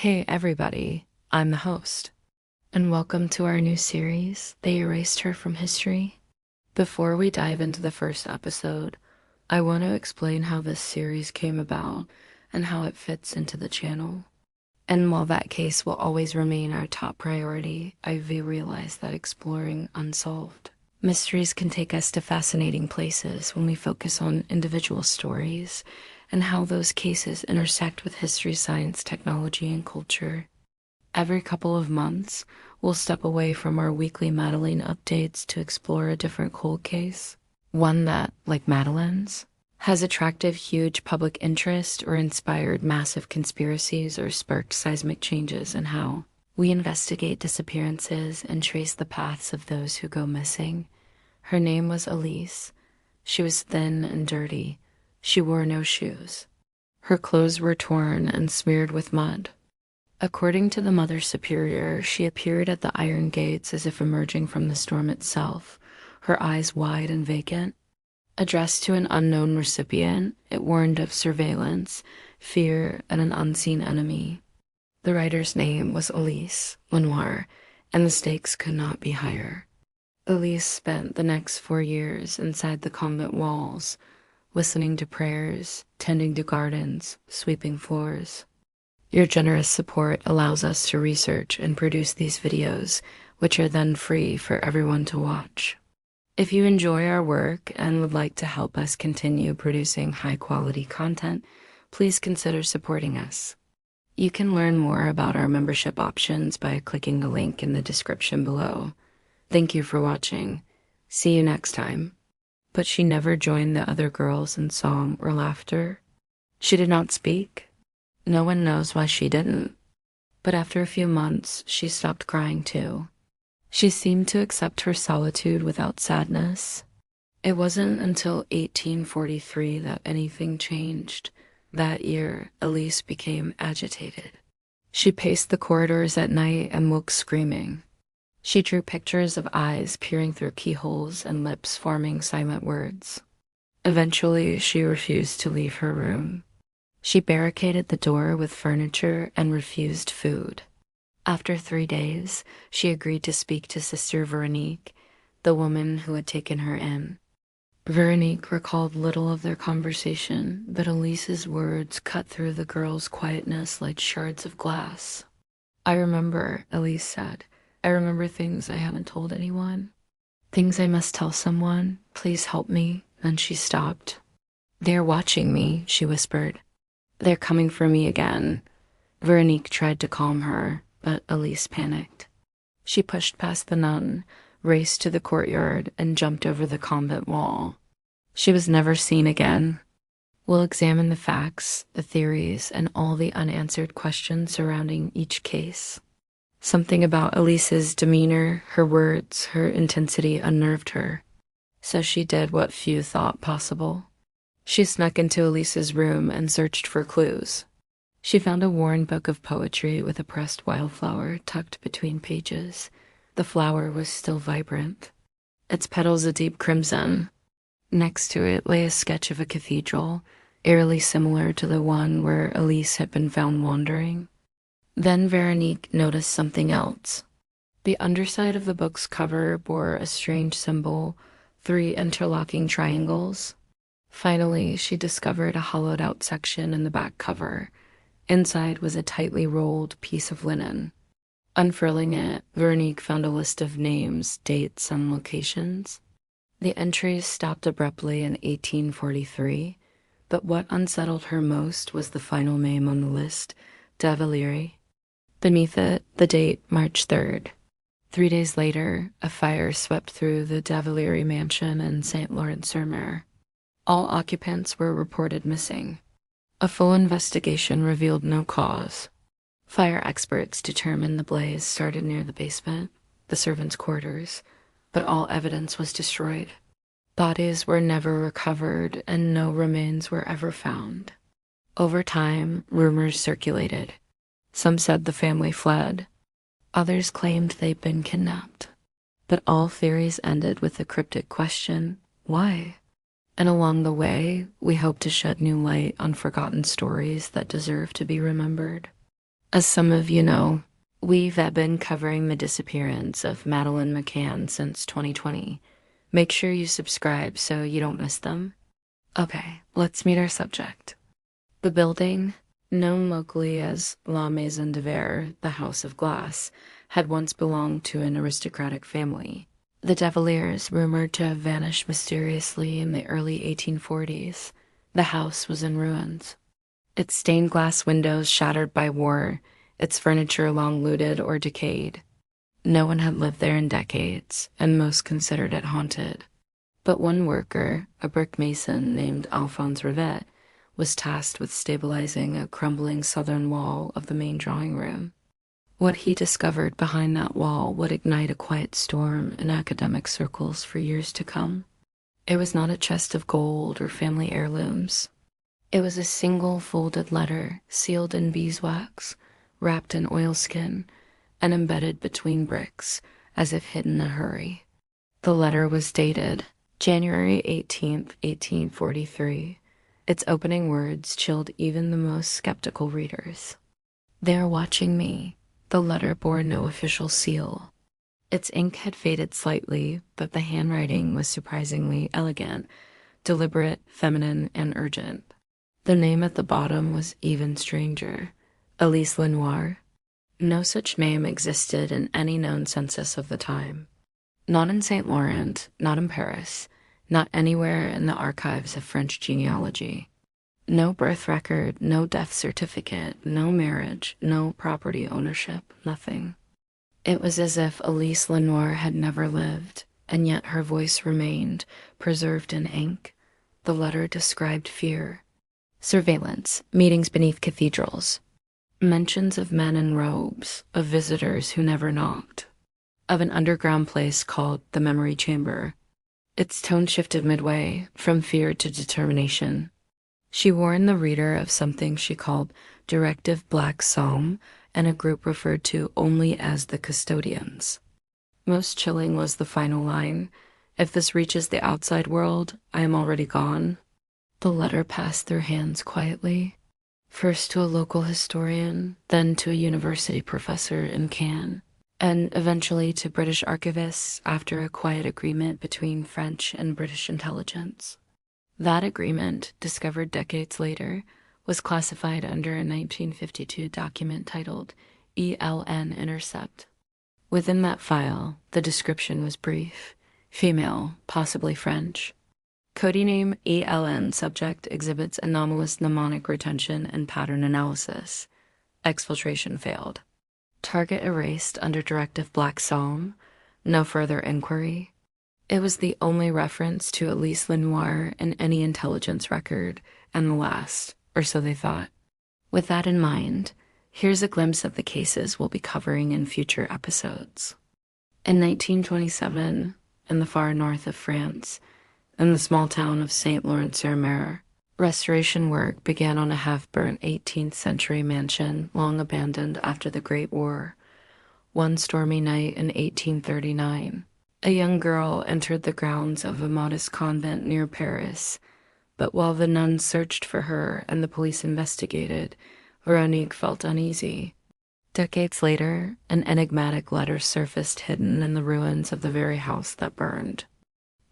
Hey everybody, I'm the host, and welcome to our new series, They Erased Her from History. Before we dive into the first episode, I want to explain how this series came about and how it fits into the channel. And while that case will always remain our top priority, I've realized that exploring unsolved mysteries can take us to fascinating places when we focus on individual stories and how those cases intersect with history, science, technology, and culture. Every couple of months, we'll step away from our weekly Madeline updates to explore a different cold case. One that, like Madeline's, has attracted huge public interest or inspired massive conspiracies or sparked seismic changes in how we investigate disappearances and trace the paths of those who go missing. Her name was Elise. She was thin and dirty. She wore no shoes. Her clothes were torn and smeared with mud. According to the Mother Superior, she appeared at the iron gates as if emerging from the storm itself, her eyes wide and vacant. Addressed to an unknown recipient, it warned of surveillance, fear, and an unseen enemy. The writer's name was Elise Lenoir, and the stakes could not be higher. Elise spent the next 4 years inside the convent walls, listening to prayers, tending to gardens, sweeping floors. Your generous support allows us to research and produce these videos, which are then free for everyone to watch. If you enjoy our work and would like to help us continue producing high-quality content, please consider supporting us. You can learn more about our membership options by clicking the link in the description below. Thank you for watching. See you next time. But she never joined the other girls in song or laughter. She did not speak. No one knows why she didn't. But after a few months, she stopped crying too. She seemed to accept her solitude without sadness. It wasn't until 1843 that anything changed. That year, Elise became agitated. She paced the corridors at night and woke screaming. She drew pictures of eyes peering through keyholes and lips forming silent words. Eventually, she refused to leave her room. She barricaded the door with furniture and refused food. After 3 days, she agreed to speak to Sister Veronique, the woman who had taken her in. Veronique recalled little of their conversation, but Elise's words cut through the girl's quietness like shards of glass. "I remember," Elise said. "I remember things I haven't told anyone. Things I must tell someone. Please help me." Then she stopped. "They're watching me," she whispered. "They're coming for me again." Veronique tried to calm her, but Elise panicked. She pushed past the nun, raced to the courtyard, and jumped over the convent wall. She was never seen again. We'll examine the facts, the theories, and all the unanswered questions surrounding each case. Something about Elise's demeanor, her words, her intensity unnerved her. So she did what few thought possible. She snuck into Elise's room and searched for clues. She found a worn book of poetry with a pressed wildflower tucked between pages. The flower was still vibrant, its petals a deep crimson. Next to it lay a sketch of a cathedral, eerily similar to the one where Elise had been found wandering. Then Veronique noticed something else. The underside of the book's cover bore a strange symbol, 3 interlocking triangles. Finally, she discovered a hollowed-out section in the back cover. Inside was a tightly rolled piece of linen. Unfurling it, Veronique found a list of names, dates, and locations. The entries stopped abruptly in 1843, but what unsettled her most was the final name on the list, eerily. Beneath it, the date, March 3rd. 3 days later, a fire swept through the eerily mansion in St. Lawrence-sur-Mer. All occupants were reported missing. A full investigation revealed no cause. Fire experts determined the blaze started near the basement, the servants' quarters, but all evidence was destroyed. Bodies were never recovered, and no remains were ever found. Over time, rumors circulated. Some said the family fled. Others claimed they'd been kidnapped. But all theories ended with the cryptic question, why? And along the way, we hope to shed new light on forgotten stories that deserve to be remembered. As some of you know, we've been covering the disappearance of Madeleine McCann since 2020. Make sure you subscribe so you don't miss them. Okay, let's meet our subject. The building, known locally as La Maison de Verre, the House of Glass, had once belonged to an aristocratic family. The De Villiers, rumored to have vanished mysteriously in the early 1840s. The house was in ruins. Its stained glass windows shattered by war, its furniture long looted or decayed. No one had lived there in decades, and most considered it haunted. But one worker, a brick mason named Alphonse Rivet, was tasked with stabilizing a crumbling southern wall of the main drawing room. What he discovered behind that wall would ignite a quiet storm in academic circles for years to come. It was not a chest of gold or family heirlooms. It was a single folded letter sealed in beeswax, wrapped in oilskin, and embedded between bricks as if hidden in a hurry. The letter was dated January 18th, 1843. Its opening words chilled even the most skeptical readers. "They are watching me." The letter bore no official seal. Its ink had faded slightly, but the handwriting was surprisingly elegant, deliberate, feminine, and urgent. The name at the bottom was even stranger. Elise Lenoir. No such name existed in any known census of the time. Not in St. Laurent, not in Paris, not anywhere in the archives of French genealogy. No birth record, no death certificate, no marriage, no property ownership, nothing. It was as if Elise Lenoir had never lived, and yet her voice remained, preserved in ink. The letter described fear. Surveillance, meetings beneath cathedrals. Mentions of men in robes, of visitors who never knocked. Of an underground place called the Memory Chamber. Its tone shifted midway, from fear to determination. She warned the reader of something she called Directive Black Psalm, and a group referred to only as the Custodians. Most chilling was the final line, "If this reaches the outside world, I am already gone." The letter passed through hands quietly, first to a local historian, then to a university professor in Cannes, and eventually to British archivists after a quiet agreement between French and British intelligence. That agreement, discovered decades later, was classified under a 1952 document titled ELN Intercept. Within that file, the description was brief: female, possibly French. Codename ELN subject exhibits anomalous mnemonic retention and pattern analysis. Exfiltration failed. Target erased under Directive Black Psalm. No further inquiry. It was the only reference to Elise Lenoir in any intelligence record, and the last, or so they thought. With that in mind, here's a glimpse of the cases we'll be covering in future episodes. In 1927, in the far north of France, in the small town of Saint-Laurent-sur-Mer, restoration work began on a half-burnt 18th century mansion long abandoned after the Great War. One stormy night in 1839, a young girl entered the grounds of a modest convent near Paris, but while the nuns searched for her and the police investigated, Veronique felt uneasy. Decades later, an enigmatic letter surfaced hidden in the ruins of the very house that burned.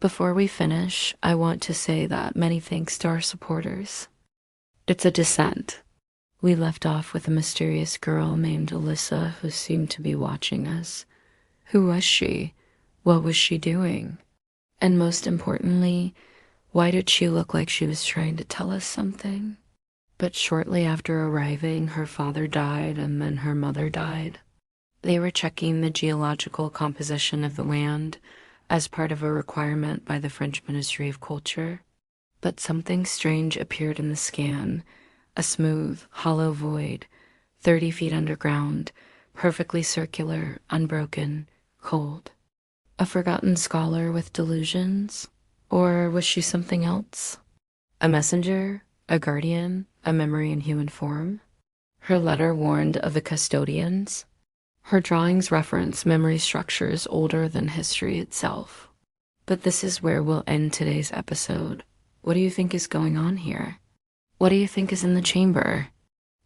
Before we finish, I want to say that many thanks to our supporters. It's a descent. We left off with a mysterious girl named Alyssa who seemed to be watching us. Who was she? What was she doing? And most importantly, why did she look like she was trying to tell us something? But shortly after arriving, her father died and then her mother died. They were checking the geological composition of the land as part of a requirement by the French Ministry of Culture. But something strange appeared in the scan, a smooth, hollow void, 30 feet underground, perfectly circular, unbroken, cold. A forgotten scholar with delusions? Or was she something else? A messenger? A guardian? A memory in human form? Her letter warned of the custodians. Her drawings reference memory structures older than history itself. But this is where we'll end today's episode. What do you think is going on here? What do you think is in the chamber?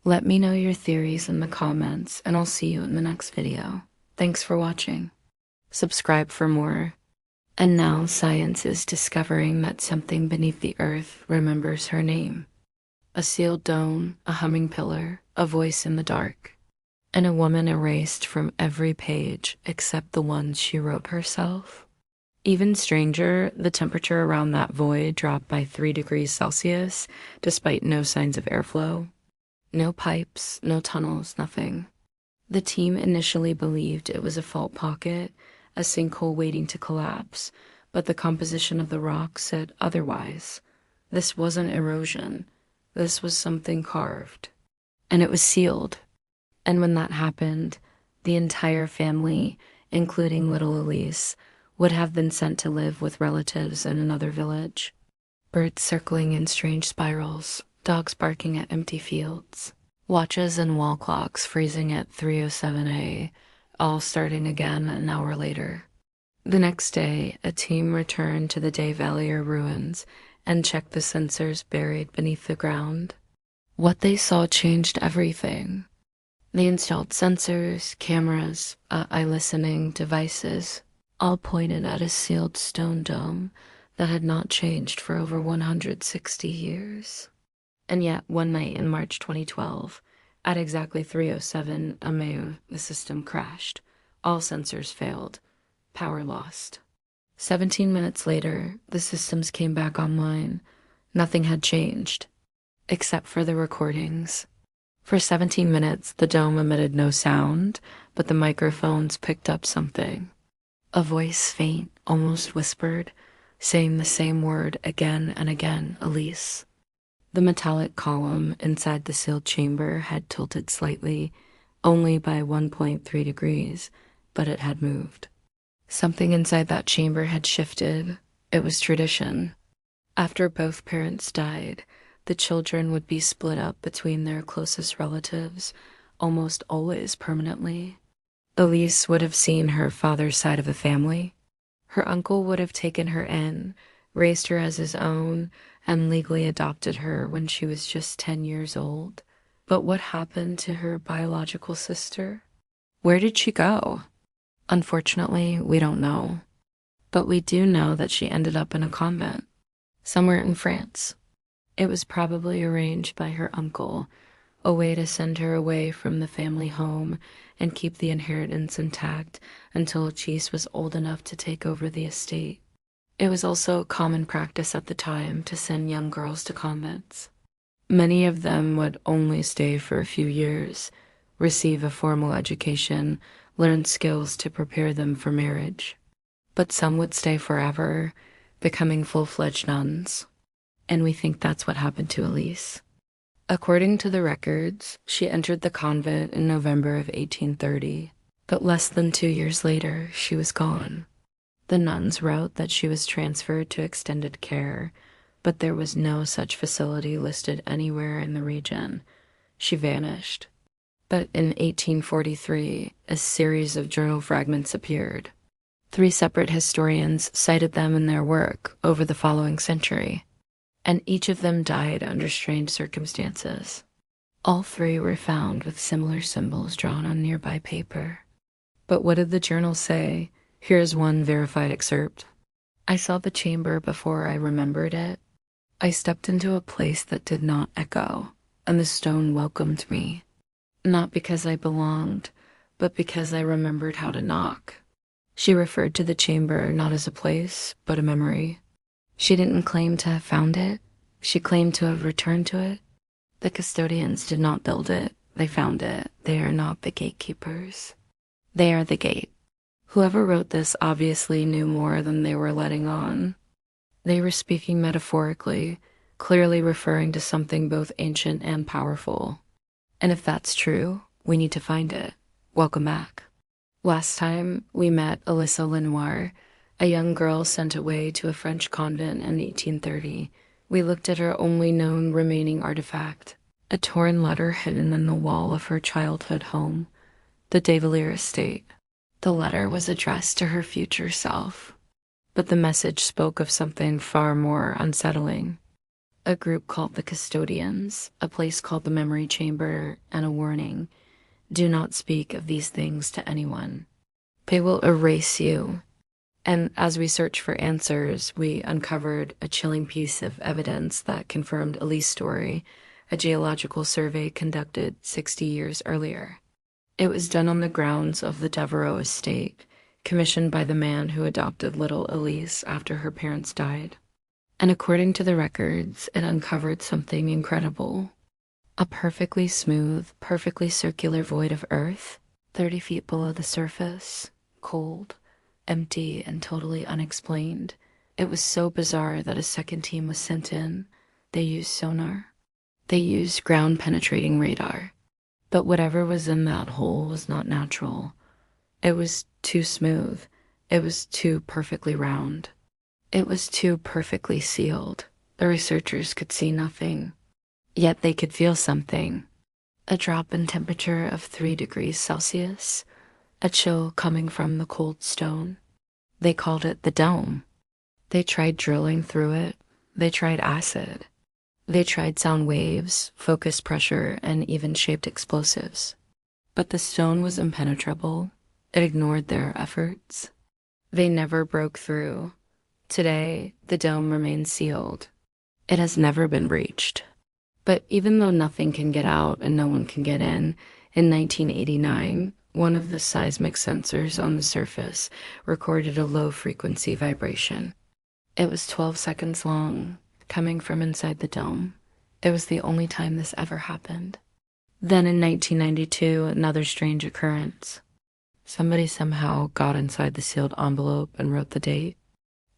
Let me know your theories in the comments, and I'll see you in the next video. Thanks for watching. Subscribe for more. And now science is discovering that something beneath the earth remembers her name. A sealed dome, a humming pillar, a voice in the dark, and a woman erased from every page except the ones she wrote herself. Even stranger, the temperature around that void dropped by 3 degrees Celsius, despite no signs of airflow. No pipes, no tunnels, nothing. The team initially believed it was a fault pocket, a sinkhole waiting to collapse, but the composition of the rock said otherwise. This wasn't erosion. This was something carved. And it was sealed. And when that happened, the entire family, including little Elise, would have been sent to live with relatives in another village. Birds circling in strange spirals, dogs barking at empty fields, watches and wall clocks freezing at 3:07 a.m., all starting again an hour later. The next day, a team returned to the Day Valier ruins and checked the sensors buried beneath the ground. What they saw changed everything. They installed sensors, cameras, eye-listening devices, all pointed at a sealed stone dome that had not changed for over 160 years. And yet, one night in March 2012, at exactly 3:07 a.m., the system crashed. All sensors failed. Power lost. 17 minutes later, the systems came back online. Nothing had changed, except for the recordings. For 17 minutes, the dome emitted no sound, but the microphones picked up something. A voice, faint, almost whispered, saying the same word again and again, Elise. The metallic column inside the sealed chamber had tilted slightly, only by 1.3 degrees, but it had moved. Something inside that chamber had shifted. It was tradition. After both parents died, the children would be split up between their closest relatives, almost always permanently. Elise would have seen her father's side of the family. Her uncle would have taken her in, raised her as his own, and legally adopted her when she was just 10 years old. But what happened to her biological sister? Where did she go? Unfortunately, we don't know. But we do know that she ended up in a convent, somewhere in France. It was probably arranged by her uncle, a way to send her away from the family home and keep the inheritance intact until Elise was old enough to take over the estate. It was also common practice at the time to send young girls to convents. Many of them would only stay for a few years, receive a formal education, learn skills to prepare them for marriage. But some would stay forever, becoming full-fledged nuns. And we think that's what happened to Elise. According to the records, she entered the convent in November of 1830, but less than 2 years later, she was gone. The nuns wrote that she was transferred to extended care, but there was no such facility listed anywhere in the region. She vanished. But in 1843, a series of journal fragments appeared. 3 separate historians cited them in their work over the following century, and each of them died under strange circumstances. All 3 were found with similar symbols drawn on nearby paper. But what did the journals say? Here's one verified excerpt. I saw the chamber before I remembered it. I stepped into a place that did not echo, and the stone welcomed me. Not because I belonged, but because I remembered how to knock. She referred to the chamber not as a place, but a memory. She didn't claim to have found it. She claimed to have returned to it. The custodians did not build it. They found it. They are not the gatekeepers. They are the gate. Whoever wrote this obviously knew more than they were letting on. They were speaking metaphorically, clearly referring to something both ancient and powerful. And if that's true, we need to find it. Welcome back. Last time, we met Alyssa Lenoir, a young girl sent away to a French convent in 1830. We looked at her only known remaining artifact, a torn letter hidden in the wall of her childhood home, the De Valier estate. The letter was addressed to her future self, but the message spoke of something far more unsettling. a group called the Custodians, a place called the Memory Chamber, and a warning: do not speak of these things to anyone. They will erase you. And as we searched for answers, we uncovered a chilling piece of evidence that confirmed Elise's story, a geological survey conducted 60 years earlier. It was done on the grounds of the Devereaux estate, commissioned by the man who adopted little Elise after her parents died. And according to the records, it uncovered something incredible. A perfectly smooth, perfectly circular void of earth, 30 feet below the surface, cold, empty, and totally unexplained. It was so bizarre that a second team was sent in. They used sonar. They used ground-penetrating radar. But whatever was in that hole was not natural. It was too smooth. It was too perfectly round. It was too perfectly sealed. The researchers could see nothing. Yet they could feel something. A drop in temperature of 3 degrees Celsius. A chill coming from the cold stone. They called it the dome. They tried drilling through it. They tried acid. They tried sound waves, focused pressure, and even shaped explosives. But the stone was impenetrable. It ignored their efforts. They never broke through. Today, the dome remains sealed. It has never been breached. But even though nothing can get out and no one can get in 1989, one of the seismic sensors on the surface recorded a low-frequency vibration. It was 12 seconds long, coming from inside the dome. It was the only time this ever happened. Then in 1992, another strange occurrence. Somebody somehow got inside the sealed envelope and wrote the date.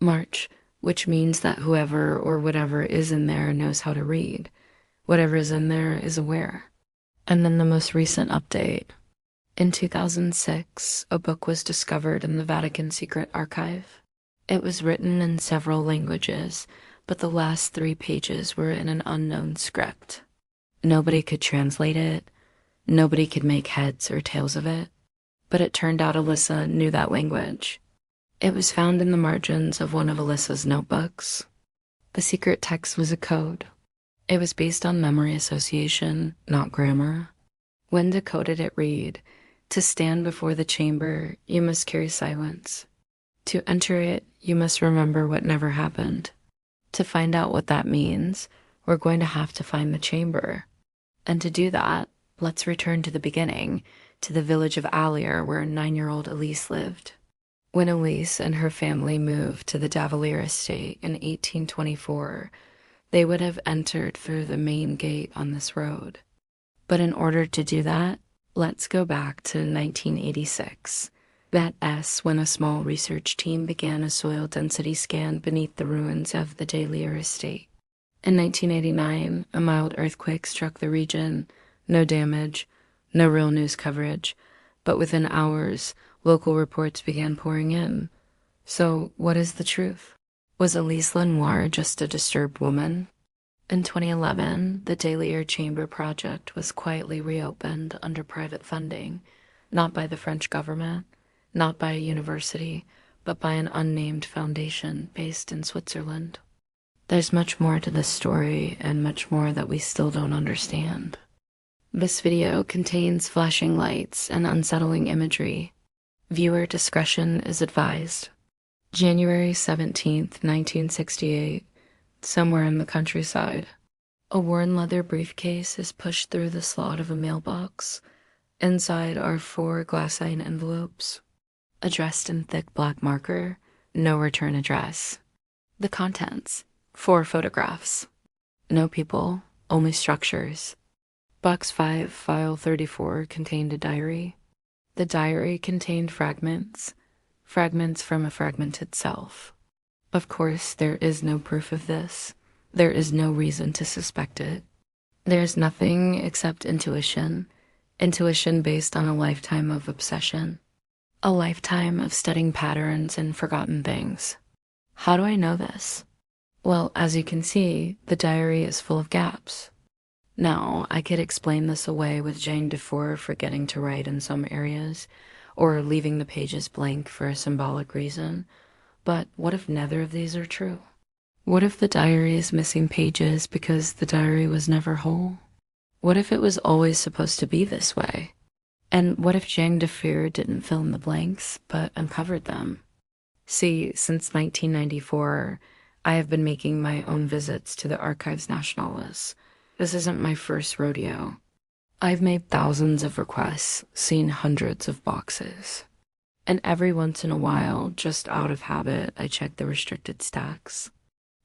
March, which means that whoever or whatever is in there knows how to read. Whatever is in there is aware. And then the most recent update. In 2006, a book was discovered in the Vatican Secret Archive. It was written in several languages, but the last 3 pages were in an unknown script. Nobody could translate it. Nobody could make heads or tails of it. But it turned out Alyssa knew that language. It was found in the margins of one of Alyssa's notebooks. The secret text was a code. It was based on memory association, not grammar. When decoded, it read: to stand before the chamber, you must carry silence. To enter it, you must remember what never happened. To find out what that means, we're going to have to find the chamber. And to do that, let's return to the beginning, to the village of Allier where 9-year-old Elise lived. When Elise and her family moved to the Davalier estate in 1824, they would have entered through the main gate on this road. But in order to do that, let's go back to 1986. That S when a small research team began a soil density scan beneath the ruins of the Davalier estate. In 1989, a mild earthquake struck the region. No damage, no real news coverage, but within hours, local reports began pouring in. So, what is the truth? Was Elise Lenoir just a disturbed woman? In 2011, the Davalier Chamber project was quietly reopened under private funding, not by the French government, not by a university, but by an unnamed foundation based in Switzerland. There's much more to this story and much more that we still don't understand. This video contains flashing lights and unsettling imagery. Viewer discretion is advised. January 17th, 1968, somewhere in the countryside. A worn leather briefcase is pushed through the slot of a mailbox. Inside are 4 glassine envelopes. Addressed in thick black marker, no return address. The contents: 4 photographs. No people, only structures. Box 5, file 34 contained a diary. The diary contained fragments from a fragment itself. Of course, there is no proof of this. There is no reason to suspect it. There is nothing except intuition based on a lifetime of obsession, a lifetime of studying patterns and forgotten things. How do I know this? Well, as you can see, the diary is full of gaps. Now, I could explain this away with Jane Dufour forgetting to write in some areas, or leaving the pages blank for a symbolic reason. But what if neither of these are true? What if the diary is missing pages because the diary was never whole? What if it was always supposed to be this way? And what if Jang Defer didn't fill in the blanks, but uncovered them? See, since 1994, I have been making my own visits to the Archives Nationales. This isn't my first rodeo. I've made thousands of requests, seen hundreds of boxes. And every once in a while, just out of habit, I check the restricted stacks.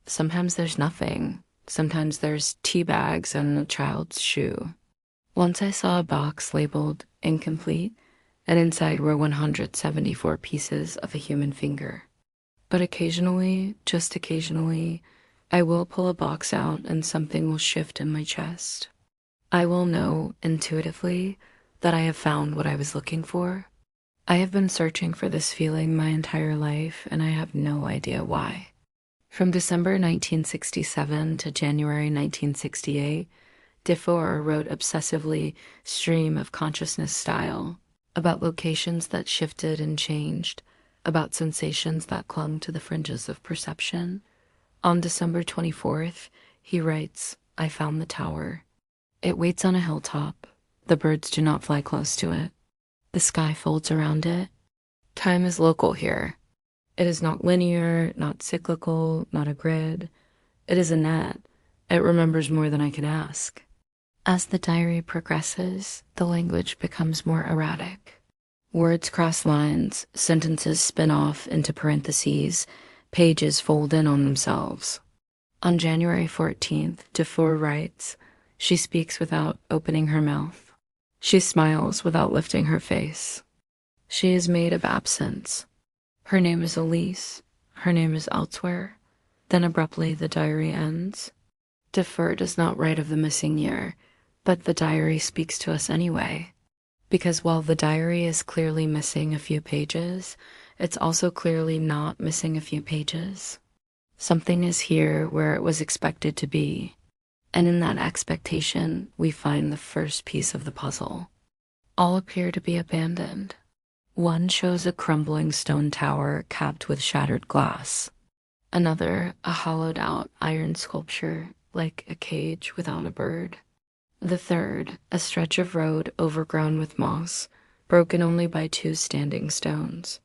Sometimes there's nothing. Sometimes there's tea bags and a child's shoe. Once I saw a box labeled incomplete, and inside were 174 pieces of a human finger. But occasionally, just occasionally, I will pull a box out and something will shift in my chest. I will know intuitively that I have found what I was looking for. I have been searching for this feeling my entire life, and I have no idea why. From December 1967 to January 1968, Defoe wrote obsessively stream of consciousness style, about locations that shifted and changed, about sensations that clung to the fringes of perception. On December 24th, he writes, "I found the tower. It waits on a hilltop. The birds do not fly close to it. The sky folds around it. Time is local here. It is not linear, not cyclical, not a grid. It is a net. It remembers more than I can ask." As the diary progresses, the language becomes more erratic. Words cross lines, sentences spin off into parentheses, pages fold in on themselves. On January 14th, Defoe writes, "She speaks without opening her mouth. She smiles without lifting her face. She is made of absence. Her name is Elise. Her name is elsewhere." Then abruptly the diary ends. Defoe does not write of the missing year, but the diary speaks to us anyway. Because while the diary is clearly missing a few pages, it's also clearly not missing a few pages. Something is here where it was expected to be. And in that expectation, we find the first piece of the puzzle. All appear to be abandoned. One shows a crumbling stone tower capped with shattered glass. Another, a hollowed-out iron sculpture, like a cage without a bird. The third, a stretch of road overgrown with moss, broken only by 2 standing stones.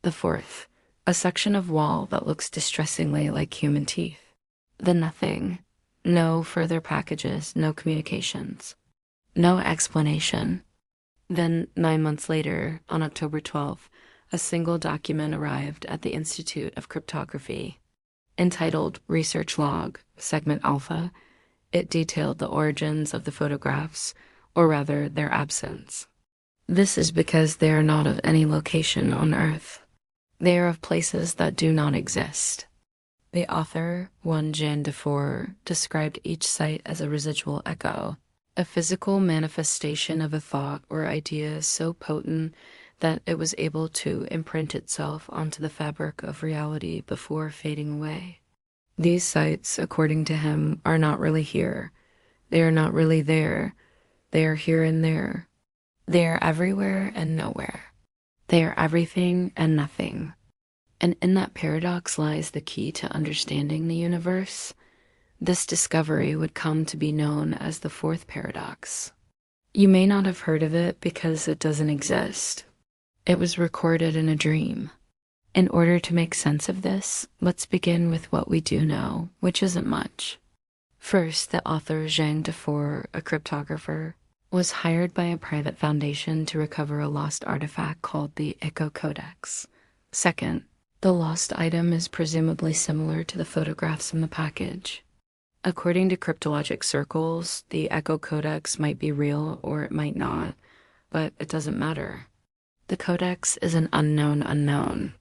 The fourth, a section of wall that looks distressingly like human teeth. The nothing. No further packages, no communications. No explanation. Then, 9 months later, on October 12th, a single document arrived at the Institute of Cryptography. Entitled Research Log, Segment Alpha, it detailed the origins of the photographs, or rather their absence. This is because they are not of any location on Earth. They are of places that do not exist. The author, one Jean Defoe, described each site as a residual echo, a physical manifestation of a thought or idea so potent that it was able to imprint itself onto the fabric of reality before fading away. These sites, according to him, are not really here. They are not really there. They are here and there. They are everywhere and nowhere. They are everything and nothing. And in that paradox lies the key to understanding the universe. This discovery would come to be known as the fourth paradox. You may not have heard of it because it doesn't exist. It was recorded in a dream. In order to make sense of this, let's begin with what we do know, which isn't much. First, the author Jean Defoe, a cryptographer, was hired by a private foundation to recover a lost artifact called the Echo Codex. Second, the lost item is presumably similar to the photographs in the package. According to cryptologic circles, the Echo Codex might be real or it might not, but it doesn't matter. The codex is an unknown unknown.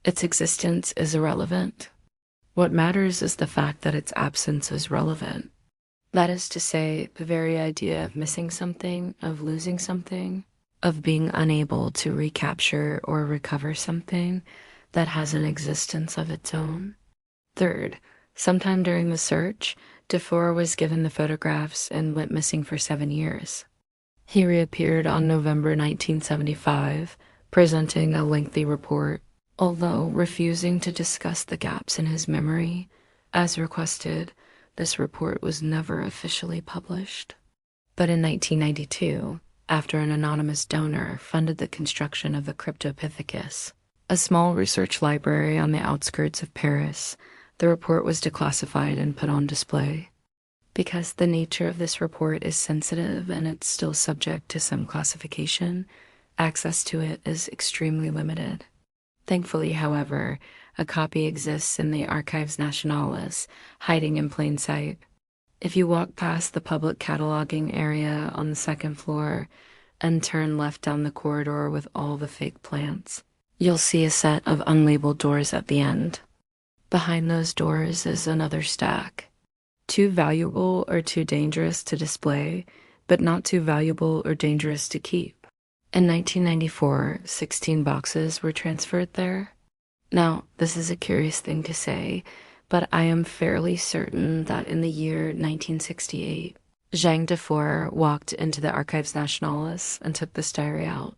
Its existence is irrelevant. What matters is the fact that its absence is relevant. That is to say, the very idea of missing something, of losing something, of being unable to recapture or recover something that has an existence of its own. Third, sometime during the search, Defoe was given the photographs and went missing for 7 years. He reappeared on November 1975, presenting a lengthy report, although refusing to discuss the gaps in his memory, As requested, this report was never officially published. But in 1992, after an anonymous donor funded the construction of the Cryptopithecus, a small research library on the outskirts of Paris, the report was declassified and put on display. Because the nature of this report is sensitive and it's still subject to some classification, access to it is extremely limited. Thankfully, however, a copy exists in the Archives Nationales, hiding in plain sight. If you walk past the public cataloging area on the second floor and turn left down the corridor with all the fake plants, you'll see a set of unlabeled doors at the end. Behind those doors is another stack. Too valuable or too dangerous to display, but not too valuable or dangerous to keep. In 1994, 16 boxes were transferred there. Now, this is a curious thing to say, but I am fairly certain that in the year 1968, Jean Dufour walked into the Archives Nationales and took this diary out.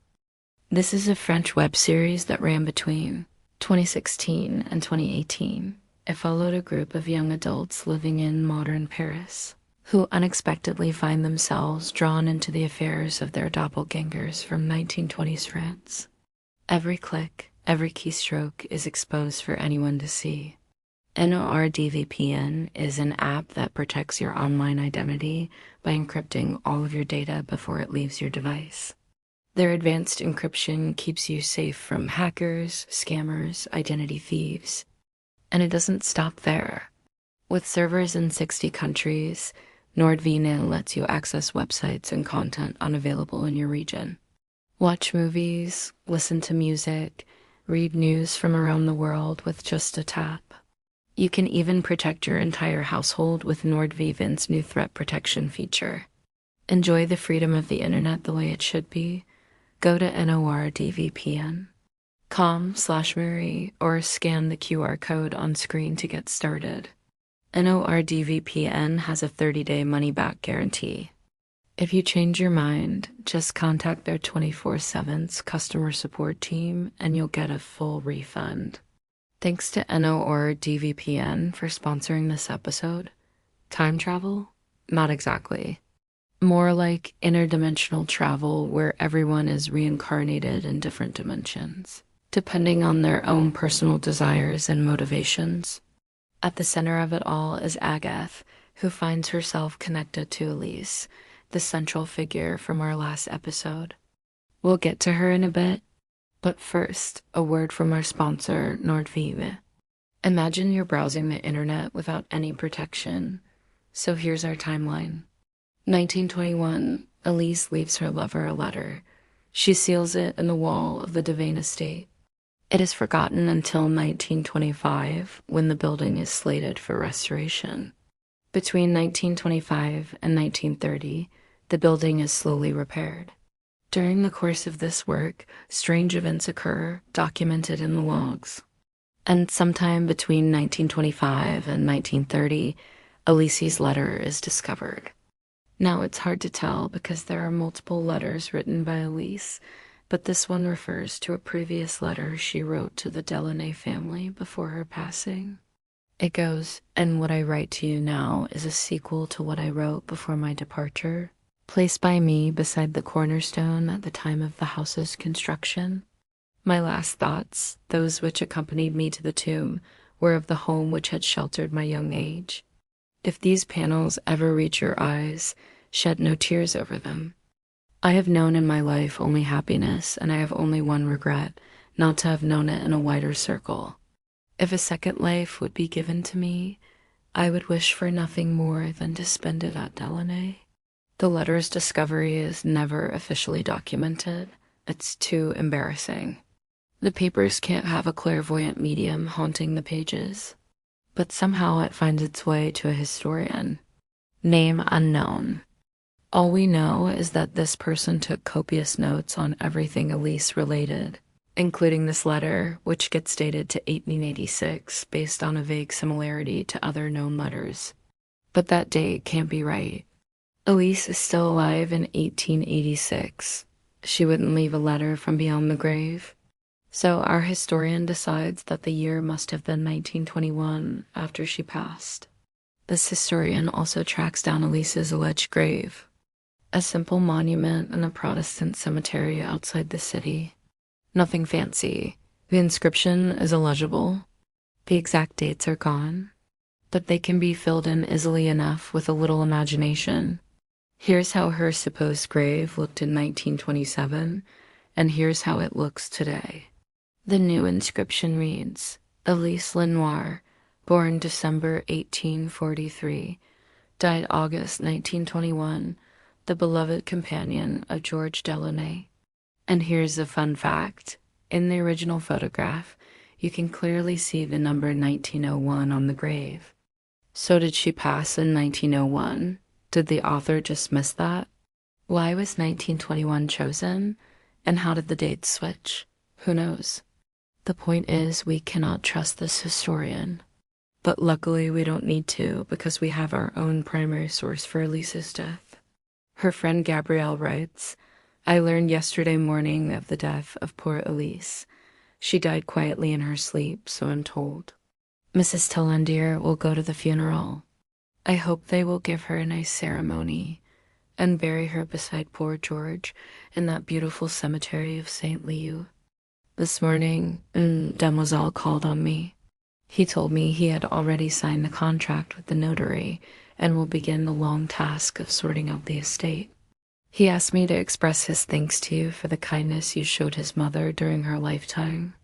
This is a French web series that ran between 2016 and 2018. It followed a group of young adults living in modern Paris who unexpectedly find themselves drawn into the affairs of their doppelgangers from 1920s France. Every click, every keystroke is exposed for anyone to see. NORDVPN is an app that protects your online identity by encrypting all of your data before it leaves your device. Their advanced encryption keeps you safe from hackers, scammers, identity thieves. And it doesn't stop there. With servers in 60 countries, NordVPN lets you access websites and content unavailable in your region. Watch movies, listen to music, read news from around the world with just a tap. You can even protect your entire household with NordVPN's new threat protection feature. Enjoy the freedom of the internet the way it should be. Go to NORDVPN.com/Marie or scan the QR code on screen to get started. NORDVPN has a 30-day money-back guarantee. If you change your mind, just contact their 24/7 customer support team and you'll get a full refund. Thanks to NORDVPN for sponsoring this episode. Time travel? Not exactly. More like interdimensional travel where everyone is reincarnated in different dimensions, depending on their own personal desires and motivations. At the center of it all is Agathe, who finds herself connected to Elise, the central figure from our last episode. We'll get to her in a bit, but first, a word from our sponsor, NordVPN. Imagine you're browsing the internet without any protection. So here's our timeline. 1921, Elise leaves her lover a letter. She seals it in the wall of the Devane estate. It is forgotten until 1925, when the building is slated for restoration. Between 1925 and 1930, the building is slowly repaired. During the course of this work, strange events occur, documented in the logs. And sometime between 1925 and 1930, Elise's letter is discovered. Now, it's hard to tell because there are multiple letters written by Elise, but this one refers to a previous letter she wrote to the Delaunay family before her passing. It goes, "And what I write to you now is a sequel to what I wrote before my departure, placed by me beside the cornerstone at the time of the house's construction. My last thoughts, those which accompanied me to the tomb, were of the home which had sheltered my young age. If these panels ever reach your eyes, shed no tears over them. I have known in my life only happiness, and I have only one regret, not to have known it in a wider circle. If a second life would be given to me, I would wish for nothing more than to spend it at Delaunay." The letter's discovery is never officially documented. It's too embarrassing. The papers can't have a clairvoyant medium haunting the pages. But somehow it finds its way to a historian. Name unknown. All we know is that this person took copious notes on everything Elise related, including this letter, which gets dated to 1886 based on a vague similarity to other known letters. But that date can't be right. Elise is still alive in 1886. She wouldn't leave a letter from beyond the grave. So our historian decides that the year must have been 1921 after she passed. This historian also tracks down Elise's alleged grave, a simple monument in a Protestant cemetery outside the city. Nothing fancy. The inscription is illegible. The exact dates are gone, but they can be filled in easily enough with a little imagination. Here's how her supposed grave looked in 1927, and here's how it looks today. The new inscription reads, Elise Lenoir, born December 1843, died August 1921, the beloved companion of George Delaunay. And here's a fun fact. In the original photograph, you can clearly see the number 1901 on the grave. So did she pass in 1901? Did the author just miss that? Why was 1921 chosen? And how did the dates switch? Who knows? The point is, we cannot trust this historian. But luckily we don't need to, because we have our own primary source for Elise's death. Her friend Gabrielle writes, I learned yesterday morning of the death of poor Elise. She died quietly in her sleep, so I'm told. Mrs. Tillandier will go to the funeral. I hope they will give her a nice ceremony and bury her beside poor George in that beautiful cemetery of St. Leu. This morning, Demoiselle called on me. He told me he had already signed the contract with the notary and will begin the long task of sorting out the estate. He asked me to express his thanks to you for the kindness you showed his mother during her lifetime.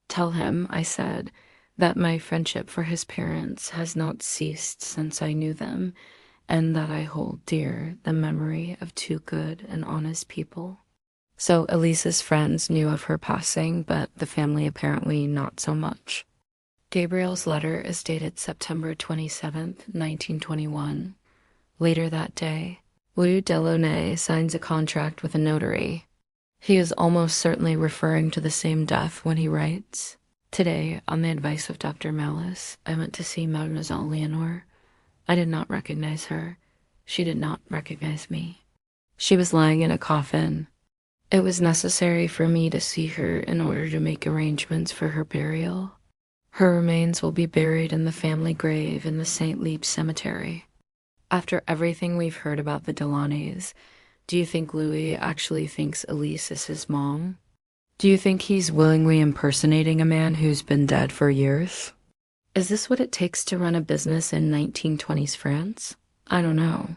Tell him, I said, that my friendship for his parents has not ceased since I knew them, and that I hold dear the memory of two good and honest people. So Elise's friends knew of her passing, but the family apparently not so much. Gabriel's letter is dated September 27th, 1921. Later that day, Louis Delaunay signs a contract with a notary. He is almost certainly referring to the same death when he writes, Today, on the advice of Dr. Malice, I went to see Mademoiselle Leonore. I did not recognize her. She did not recognize me. She was lying in a coffin. It was necessary for me to see her in order to make arrangements for her burial. Her remains will be buried in the family grave in the St. Leap Cemetery. After everything we've heard about the Delaunays, do you think Louis actually thinks Elise is his mom? Do you think he's willingly impersonating a man who's been dead for years? Is this what it takes to run a business in 1920s France? I don't know.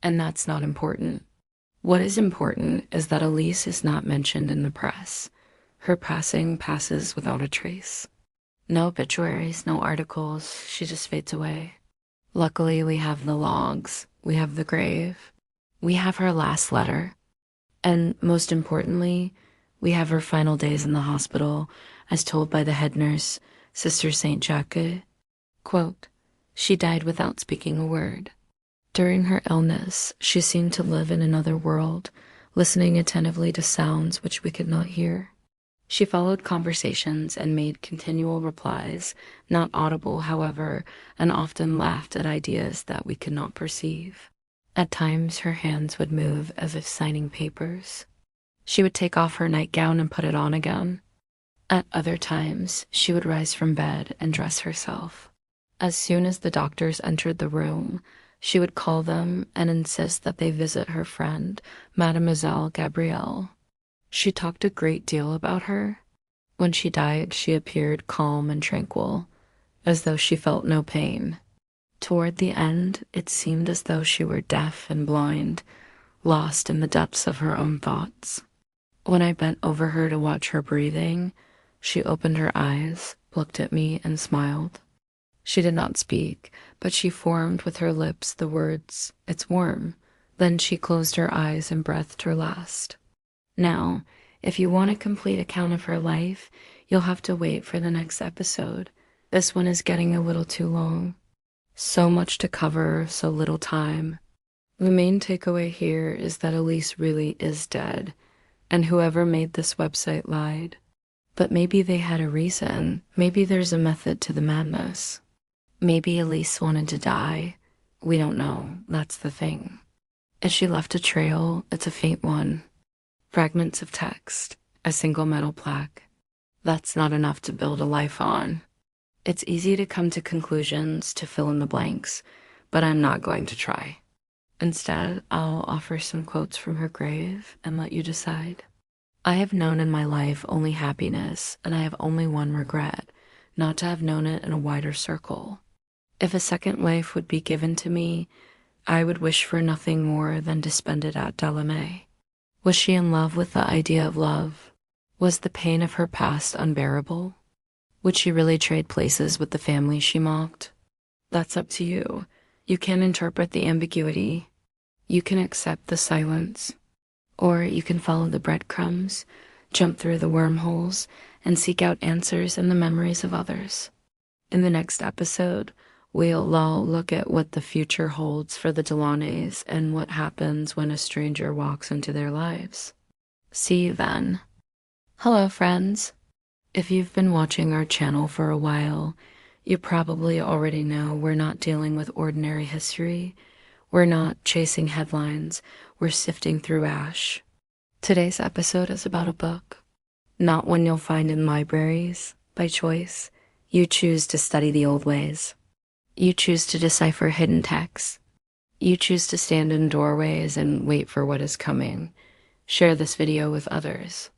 And that's not important. What is important is that Elise is not mentioned in the press. Her passing passes without a trace. No obituaries, no articles, she just fades away. Luckily, we have the logs, we have the grave, we have her last letter, and most importantly, we have her final days in the hospital, as told by the head nurse, Sister St. Jacques. Quote, she died without speaking a word. During her illness, she seemed to live in another world, listening attentively to sounds which we could not hear. She followed conversations and made continual replies, not audible, however, and often laughed at ideas that we could not perceive. At times, her hands would move as if signing papers. She would take off her nightgown and put it on again. At other times, she would rise from bed and dress herself. As soon as the doctors entered the room, she would call them and insist that they visit her friend, Mademoiselle Gabrielle. She talked a great deal about her. When she died, she appeared calm and tranquil, as though she felt no pain. Toward the end, it seemed as though she were deaf and blind, lost in the depths of her own thoughts. When I bent over her to watch her breathing, she opened her eyes, looked at me, and smiled. She did not speak, but she formed with her lips the words, "It's warm." Then she closed her eyes and breathed her last. Now, if you want a complete account of her life, you'll have to wait for the next episode. This one is getting a little too long. So much to cover, so little time. The main takeaway here is that Elise really is dead, and whoever made this website lied. But maybe they had a reason. Maybe there's a method to the madness. Maybe Elise wanted to die. We don't know. That's the thing. If she left a trail, it's a faint one. Fragments of text, a single metal plaque. That's not enough to build a life on. It's easy to come to conclusions to fill in the blanks, but I'm not going to try. Instead, I'll offer some quotes from her grave and let you decide. I have known in my life only happiness, and I have only one regret, not to have known it in a wider circle. If a second life would be given to me, I would wish for nothing more than to spend it at Delamay. Was she in love with the idea of love? Was the pain of her past unbearable? Would she really trade places with the family she mocked? That's up to you. You can interpret the ambiguity. You can accept the silence. Or you can follow the breadcrumbs, jump through the wormholes, and seek out answers in the memories of others. In the next episode, we'll all look at what the future holds for the Delaunays and what happens when a stranger walks into their lives. See you then. Hello, friends. If you've been watching our channel for a while, you probably already know we're not dealing with ordinary history. We're not chasing headlines. We're sifting through ash. Today's episode is about a book. Not one you'll find in libraries, by choice. You choose to study the old ways. You choose to decipher hidden texts. You choose to stand in doorways and wait for what is coming. Share this video with others.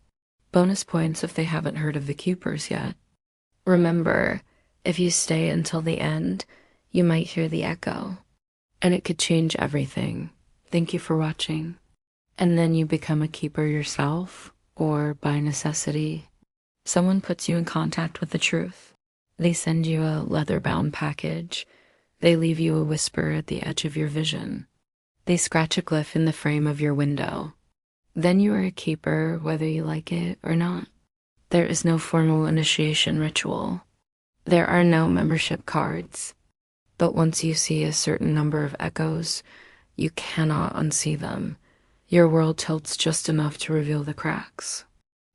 Bonus points if they haven't heard of the Keepers yet. Remember, if you stay until the end, you might hear the echo. And it could change everything. Thank you for watching. And then you become a keeper yourself, or by necessity, someone puts you in contact with the truth. They send you a leather-bound package. They leave you a whisper at the edge of your vision. They scratch a glyph in the frame of your window. Then you are a keeper, whether you like it or not. There is no formal initiation ritual. There are no membership cards. But once you see a certain number of echoes, you cannot unsee them. Your world tilts just enough to reveal the cracks.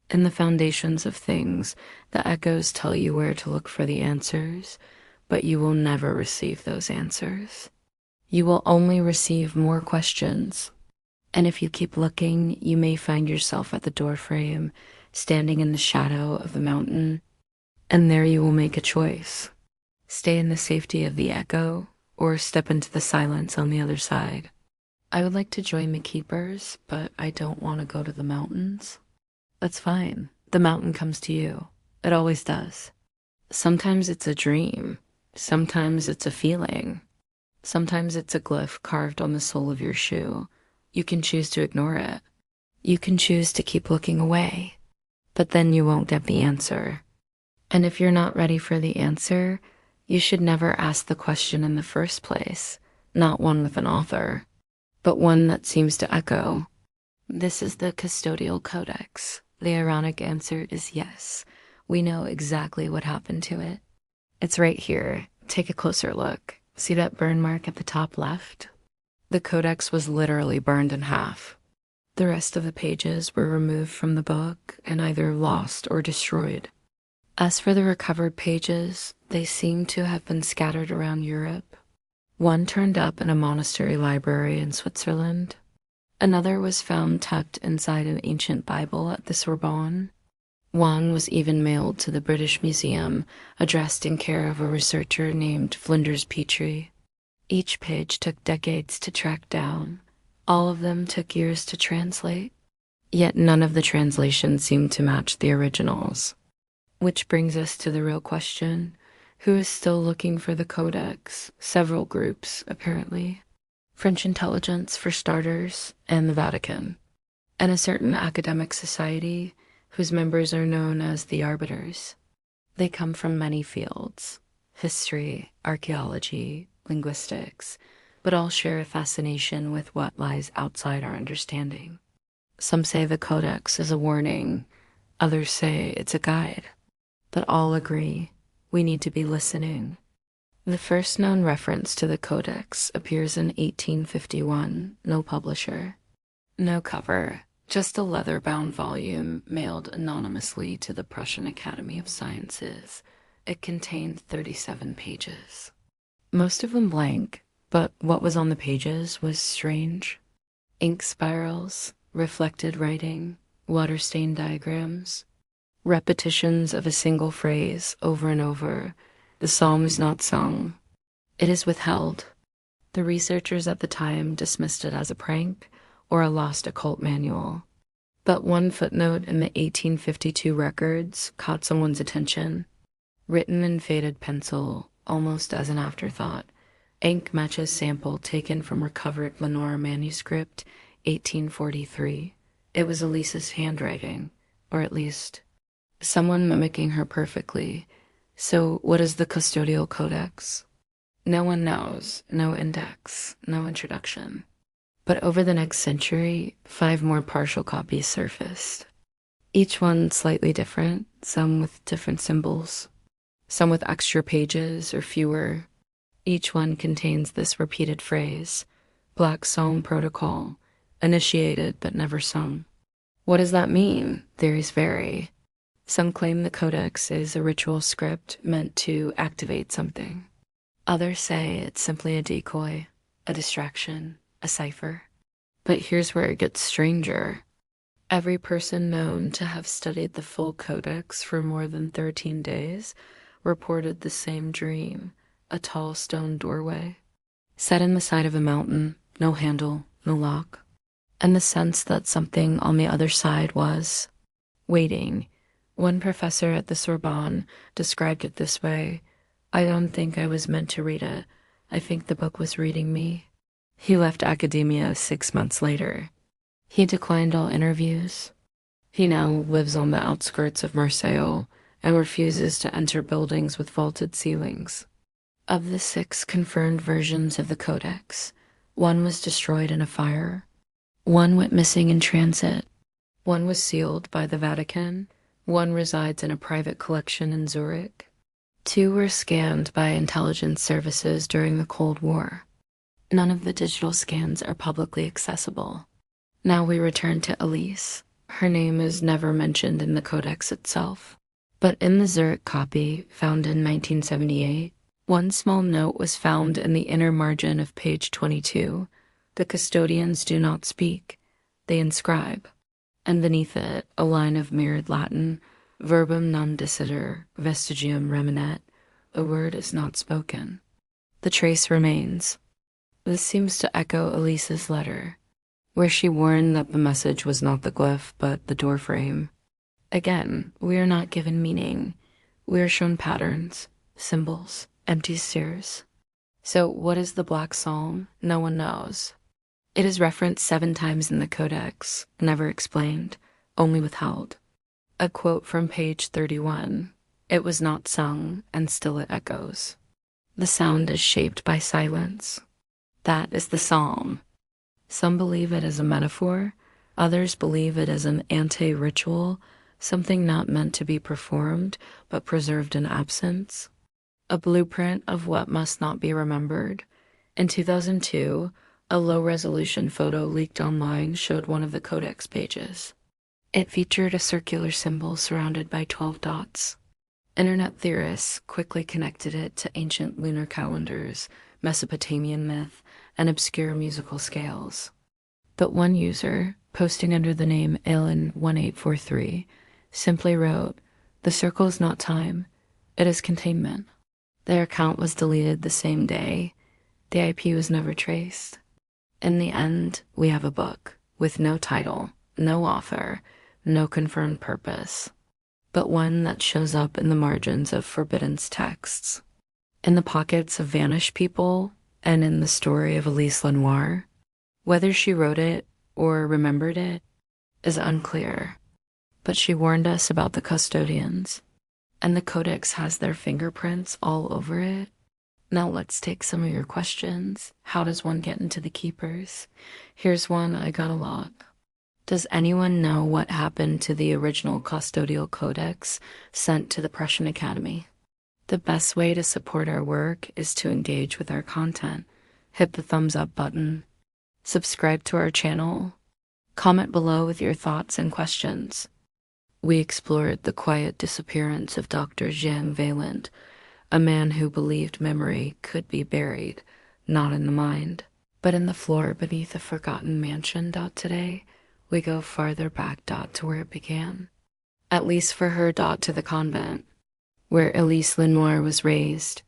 In the foundations of things, the echoes tell you where to look for the answers, but you will never receive those answers. You will only receive more questions. And if you keep looking, you may find yourself at the doorframe, standing in the shadow of the mountain, and there you will make a choice. Stay in the safety of the echo, or step into the silence on the other side. I would like to join the Keepers, but I don't want to go to the mountains. That's fine. The mountain comes to you. It always does. Sometimes it's a dream. Sometimes it's a feeling. Sometimes it's a glyph carved on the sole of your shoe. You can choose to ignore it. You can choose to keep looking away. But then you won't get the answer. And if you're not ready for the answer, you should never ask the question in the first place, not one with an author, but one that seems to echo. This is the custodial codex. The ironic answer is yes. We know exactly what happened to it. It's right here. Take a closer look. See that burn mark at the top left? The codex was literally burned in half. The rest of the pages were removed from the book and either lost or destroyed. As for the recovered pages, they seem to have been scattered around Europe. One turned up in a monastery library in Switzerland. Another was found tucked inside an ancient Bible at the Sorbonne. One was even mailed to the British Museum, addressed in care of a researcher named Flinders Petrie. Each page took decades to track down. All of them took years to translate. Yet none of the translations seemed to match the originals. Which brings us to the real question. Who is still looking for the codex? Several groups, apparently. French intelligence, for starters, and the Vatican. And a certain academic society whose members are known as the Arbiters. They come from many fields. History, archaeology, linguistics, but all share a fascination with what lies outside our understanding. Some say the codex is a warning. Others say it's a guide. But all agree, we need to be listening. The first known reference to the codex appears in 1851, no publisher. No cover, just a leather-bound volume mailed anonymously to the Prussian Academy of Sciences. It contained 37 pages. Most of them blank, but what was on the pages was strange. Ink spirals, reflected writing, water stain diagrams. Repetitions of a single phrase over and over. The psalm is not sung. It is withheld. The researchers at the time dismissed it as a prank or a lost occult manual. But one footnote in the 1852 records caught someone's attention. Written in faded pencil, almost as an afterthought, ink matches sample taken from recovered Lenore manuscript, 1843. It was Elisa's handwriting, or at least someone mimicking her perfectly. So what is the custodial codex? No one knows, no index, no introduction. But over the next century, 5 more partial copies surfaced. Each one slightly different, some with different symbols, some with extra pages or fewer. Each one contains this repeated phrase, Black Psalm Protocol, initiated but never sung. What does that mean? Theories vary. Some claim the codex is a ritual script meant to activate something. Others say it's simply a decoy, a distraction, a cipher. But here's where it gets stranger. Every person known to have studied the full codex for more than 13 days reported the same dream, a tall stone doorway, set in the side of a mountain, no handle, no lock, and the sense that something on the other side was waiting. One professor at the Sorbonne described it this way: I don't think I was meant to read it. I think the book was reading me. He left academia 6 months later. He declined all interviews. He now lives on the outskirts of Marseille and refuses to enter buildings with vaulted ceilings. Of the 6 confirmed versions of the codex, 1 was destroyed in a fire, 1 went missing in transit, 1 was sealed by the Vatican, 1 resides in a private collection in Zurich, 2 were scanned by intelligence services during the Cold War. None of the digital scans are publicly accessible. Now we return to Elise. Her name is never mentioned in the codex itself. But in the Zurich copy, found in 1978, one small note was found in the inner margin of page 22. The custodians do not speak, they inscribe. And beneath it, a line of mirrored Latin, verbum non dicitur, vestigium remanet. The word is not spoken. The trace remains. This seems to echo Elisa's letter, where she warned that the message was not the glyph, but the doorframe. Again, we are not given meaning. We are shown patterns, symbols, empty spheres. So what is the Black Psalm? No one knows. It is referenced 7 times in the codex, never explained, only withheld. A quote from page 31. It was not sung, and still it echoes. The sound is shaped by silence. That is the psalm. Some believe it as a metaphor, others believe it as an anti-ritual, something not meant to be performed, but preserved in absence. A blueprint of what must not be remembered. In 2002, a low-resolution photo leaked online showed one of the codex pages. It featured a circular symbol surrounded by 12 dots. Internet theorists quickly connected it to ancient lunar calendars, Mesopotamian myth, and obscure musical scales. But one user, posting under the name Alien1843, simply wrote, "The circle is not time, it is containment." Their account was deleted the same day. The IP was never traced. In the end, we have a book with no title, no author, no confirmed purpose, but one that shows up in the margins of forbidden texts, in the pockets of vanished people, and in the story of Elise Lenoir. Whether she wrote it or remembered it is unclear, but she warned us about the custodians, and the codex has their fingerprints all over it. Now let's take some of your questions. How does one get into the keepers? Here's one I got a lot. Does anyone know what happened to the original custodial codex sent to the Prussian Academy? The best way to support our work is to engage with our content. Hit the thumbs up button. Subscribe to our channel. Comment below with your thoughts and questions. We explored the quiet disappearance of Dr. Jean Vaillant, a man who believed memory could be buried, not in the mind, but in the floor beneath a forgotten mansion. Today, we go farther back to where it began. at least for her. To the convent, where Elise Lenoir was raised,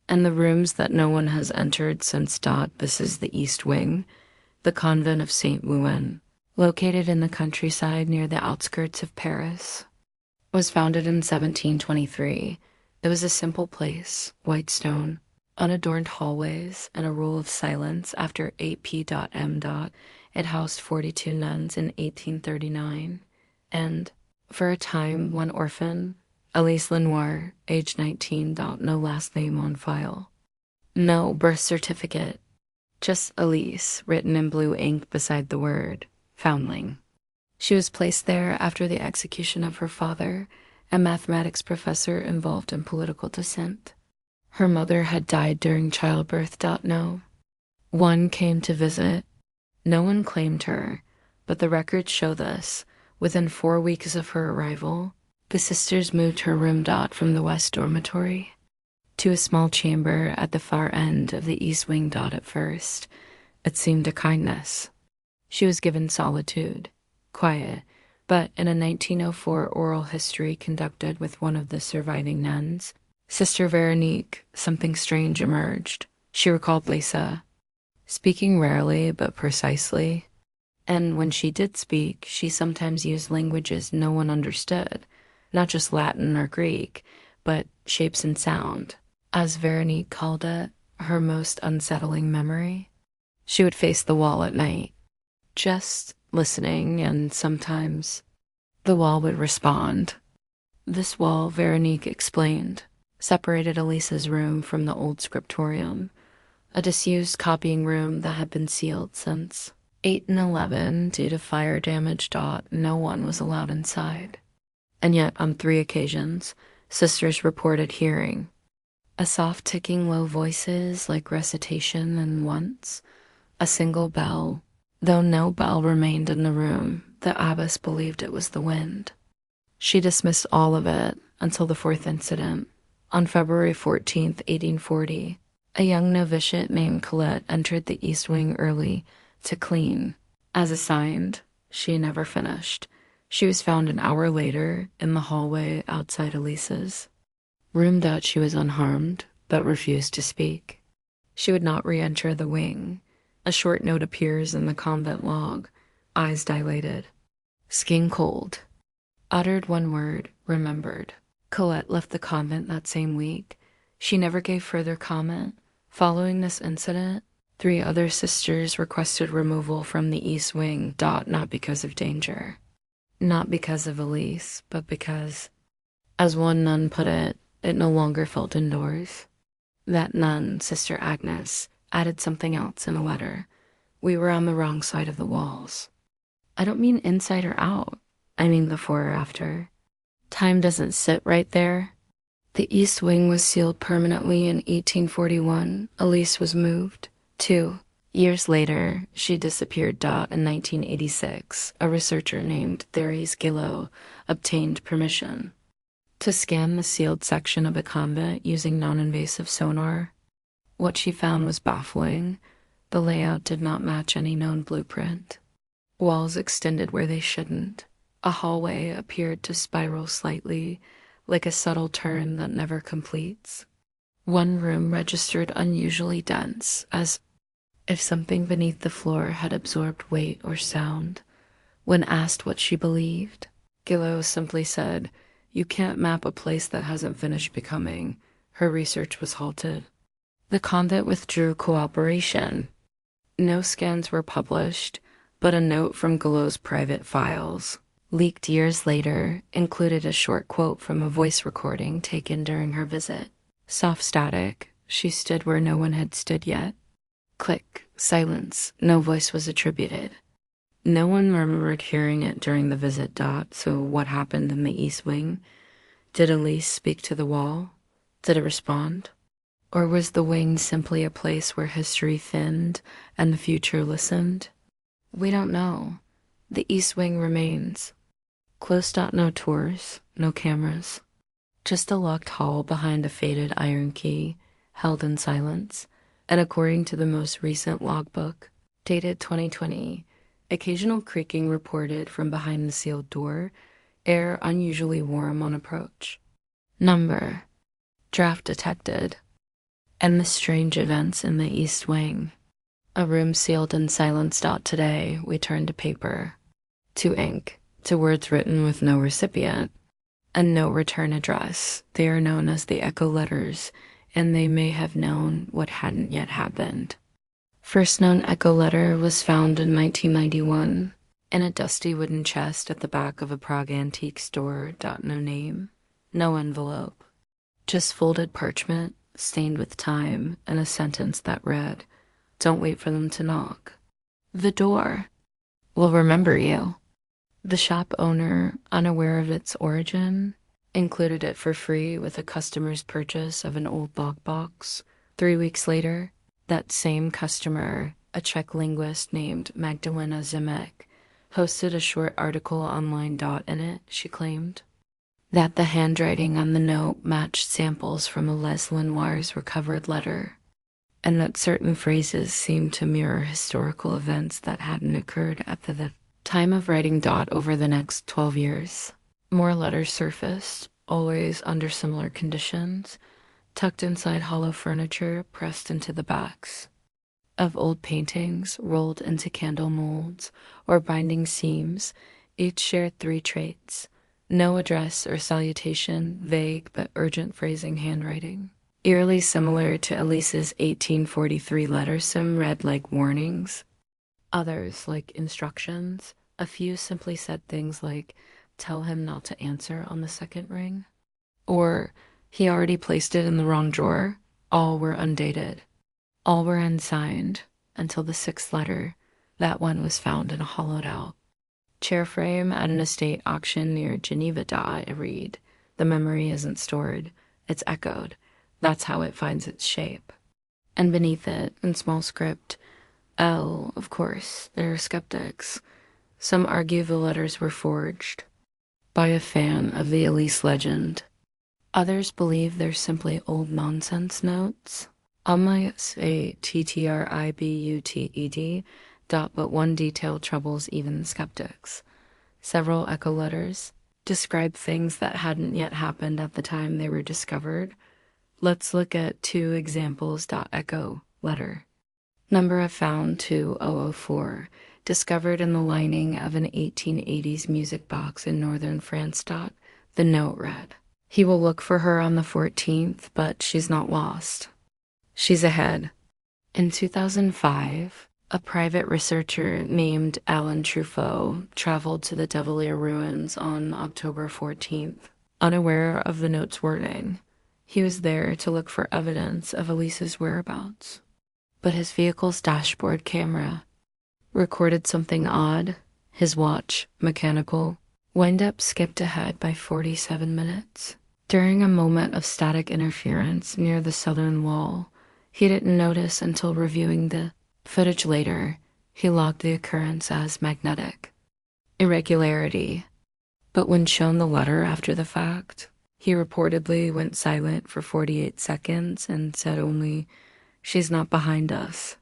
and the rooms that no one has entered since. This is the East Wing, the convent of Saint Ouen, located in the countryside near the outskirts of Paris. Was founded in 1723. It was a simple place, white stone, unadorned hallways, and a rule of silence after 8 p.m. It housed 42 nuns in 1839, and, for a time, one orphan, Elise Lenoir, age 19. No last name on file. No birth certificate. Just Elise, written in blue ink beside the word, foundling. She was placed there after the execution of her father, a mathematics professor involved in political dissent. Her mother had died during childbirth. No one came to visit. No one claimed her, but the records show this. Within 4 weeks of her arrival, the sisters moved her room. From the west dormitory to a small chamber at the far end of the east wing. At first, it seemed a kindness. She was given solitude, quiet, but in a 1904 oral history conducted with one of the surviving nuns, Sister Veronique, something strange emerged. She recalled Lisa, speaking rarely but precisely, and when she did speak, she sometimes used languages no one understood, not just Latin or Greek, but shapes and sound. As Veronique called it, her most unsettling memory. She would face the wall at night, just listening, and sometimes the wall would respond. This wall, Veronique explained, separated Elisa's room from the old scriptorium, a disused copying room that had been sealed since 8/11 due to fire damage. No one was allowed inside. And yet, on 3 occasions, sisters reported hearing a soft ticking, low voices like recitation, and once, a single bell. Though no bell remained in the room, the abbess believed it was the wind. She dismissed all of it until the 4th incident. On February 14th, 1840, a young novitiate named Colette entered the East Wing early to clean. As assigned, she never finished. She was found an hour later in the hallway outside Elisa's room. She was unharmed, but refused to speak. She would not re-enter the wing. A short note appears in the convent log, eyes dilated, skin cold. Uttered one word, remembered. Colette left the convent that same week. She never gave further comment. Following this incident, 3 other sisters requested removal from the East Wing. Not because of danger. Not because of Elise, but because, as one nun put it no longer felt indoors. That nun, Sister Agnes, added something else in a letter. We were on the wrong side of the walls. I don't mean inside or out. I mean before or after. Time doesn't sit right there. The East Wing was sealed permanently in 1841. Elise was moved. 2 years later, she disappeared. In 1986, a researcher named Therese Guillot obtained permission to scan the sealed section of a convent using non-invasive sonar. What she found was baffling. The layout did not match any known blueprint. Walls extended where they shouldn't. A hallway appeared to spiral slightly, like a subtle turn that never completes. One room registered unusually dense, as if something beneath the floor had absorbed weight or sound. When asked what she believed, Guillot simply said, "You can't map a place that hasn't finished becoming." Her research was halted. The convent withdrew cooperation. No scans were published, but a note from Guillot's private files, leaked years later, included a short quote from a voice recording taken during her visit. Soft static. She stood where no one had stood yet. Click. Silence. No voice was attributed. No one remembered hearing it during the visit. So what happened in the East Wing? Did Elise speak to the wall? Did it respond? Or was the wing simply a place where history thinned and the future listened? We don't know. The East Wing remains. Closed. No tours, no cameras. Just a locked hall behind a faded iron key, held in silence. And according to the most recent logbook, dated 2020, occasional creaking reported from behind the sealed door, Air unusually warm on approach. Number: draft detected. And the strange events in the East Wing. A room sealed in silence. Today, we turn to paper, to ink, to words written with no recipient, and no return address. They are known as the echo letters, and they may have known what hadn't yet happened. First known echo letter was found in 1991 in a dusty wooden chest at the back of a Prague antique store. No name, no envelope, just folded parchment, stained with time, and a sentence that read, "Don't wait for them to knock. The door will remember you." The shop owner, unaware of its origin, included it for free with a customer's purchase of an old lockbox. 3 weeks later, that same customer, a Czech linguist named Magdalena Zimek, posted a short article online. In it, she claimed that the handwriting on the note matched samples from a Les Lenoir's recovered letter, and that certain phrases seemed to mirror historical events that hadn't occurred at the time of writing. Over the next 12 years, more letters surfaced, always under similar conditions, tucked inside hollow furniture pressed into the backs of old paintings, rolled into candle molds, or binding seams. Each shared 3 traits: no address or salutation, vague but urgent phrasing handwriting. Eerily similar to Elise's 1843 letter, some read like warnings, others like instructions. A few simply said things like, "Tell him not to answer on the second ring," or "He already placed it in the wrong drawer." All were undated. All were unsigned until the 6th letter. That one was found in a hollowed out chair frame at an estate auction near Geneva. I read, "The memory isn't stored, it's echoed. That's how it finds its shape." And beneath it, in small script, L, of course, there are skeptics. Some argue the letters were forged by a fan of the Elise legend. Others believe they're simply old nonsense notes. Almost a TTRIBUTED. But one detail troubles even skeptics. Several echo letters describe things that hadn't yet happened at the time they were discovered. Let's look at 2 examples. Echo letter. Number of found 2004. Discovered in the lining of an 1880s music box in northern France. The note read, "He will look for her on the 14th, but she's not lost. She's ahead." In 2005, a private researcher named Alan Truffaut traveled to the De Villiers ruins on October 14th, unaware of the note's wording. He was there to look for evidence of Elise's whereabouts. But his vehicle's dashboard camera recorded something odd. His watch, mechanical, wind-up skipped ahead by 47 minutes. During a moment of static interference near the southern wall, he didn't notice until reviewing the footage later. He logged the occurrence as magnetic irregularity. But when shown the letter after the fact, he reportedly went silent for 48 seconds and said only, "She's not behind us."